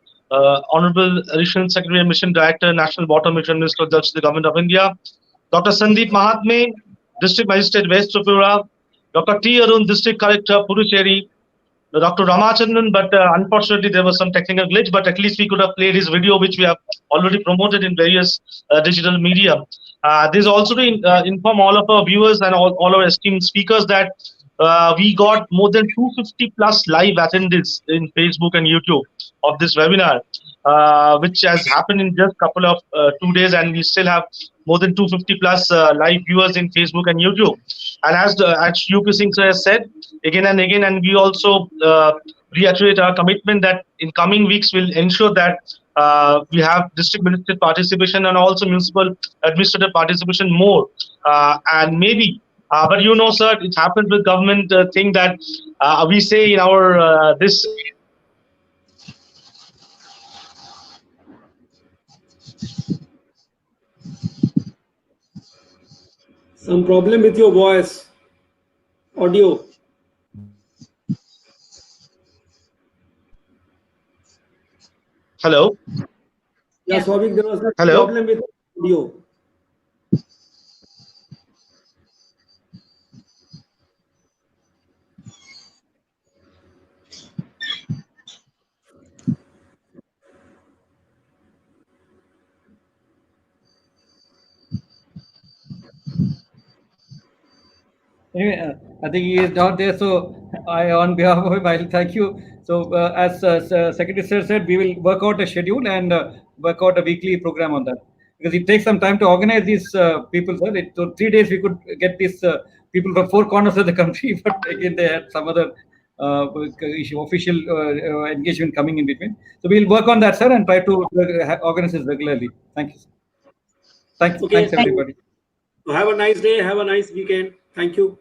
Honorable Additional Secretary and Mission Director, National Water Mission, Minister of Jal Shakti, Government of India. Dr. Sandeep Mahatme, District Magistrate, West Tripura. Dr. T. Arun, District Collector, Puducherry. Dr. Ramachandran, but unfortunately there was some technical glitch, but at least we could have played his video, which we have already promoted in various digital media. This is also to inform all of our viewers and all our esteemed speakers that we got more than 250 plus live attendees in Facebook and YouTube of this webinar, which has happened in just a couple of 2 days, and we still have more than 250 plus live viewers in Facebook and YouTube. And as UP Singh sir has said again and again, and we also reiterate our commitment that in coming weeks we'll ensure that we have district minister participation and also municipal administrative participation more, and maybe but you know, sir, it happens with government thing that we say in our this. Some problem with your voice, audio. Hello. Yeah, Yeah. Souvik, there was a Hello. problem with audio. Anyway, I think he is not there. So, I, on behalf of him, I'll thank you. So, as Secretary Sir said, we will work out a schedule and work out a weekly program on that, because it takes some time to organize these people. Sir, so 3 days we could get these people from four corners of the country, but again they had some other official engagement coming in between. So we'll work on that, sir, and try to organize this regularly. Thank you, sir. Okay, Thanks so everybody. have a nice day. Have a nice weekend. Thank you.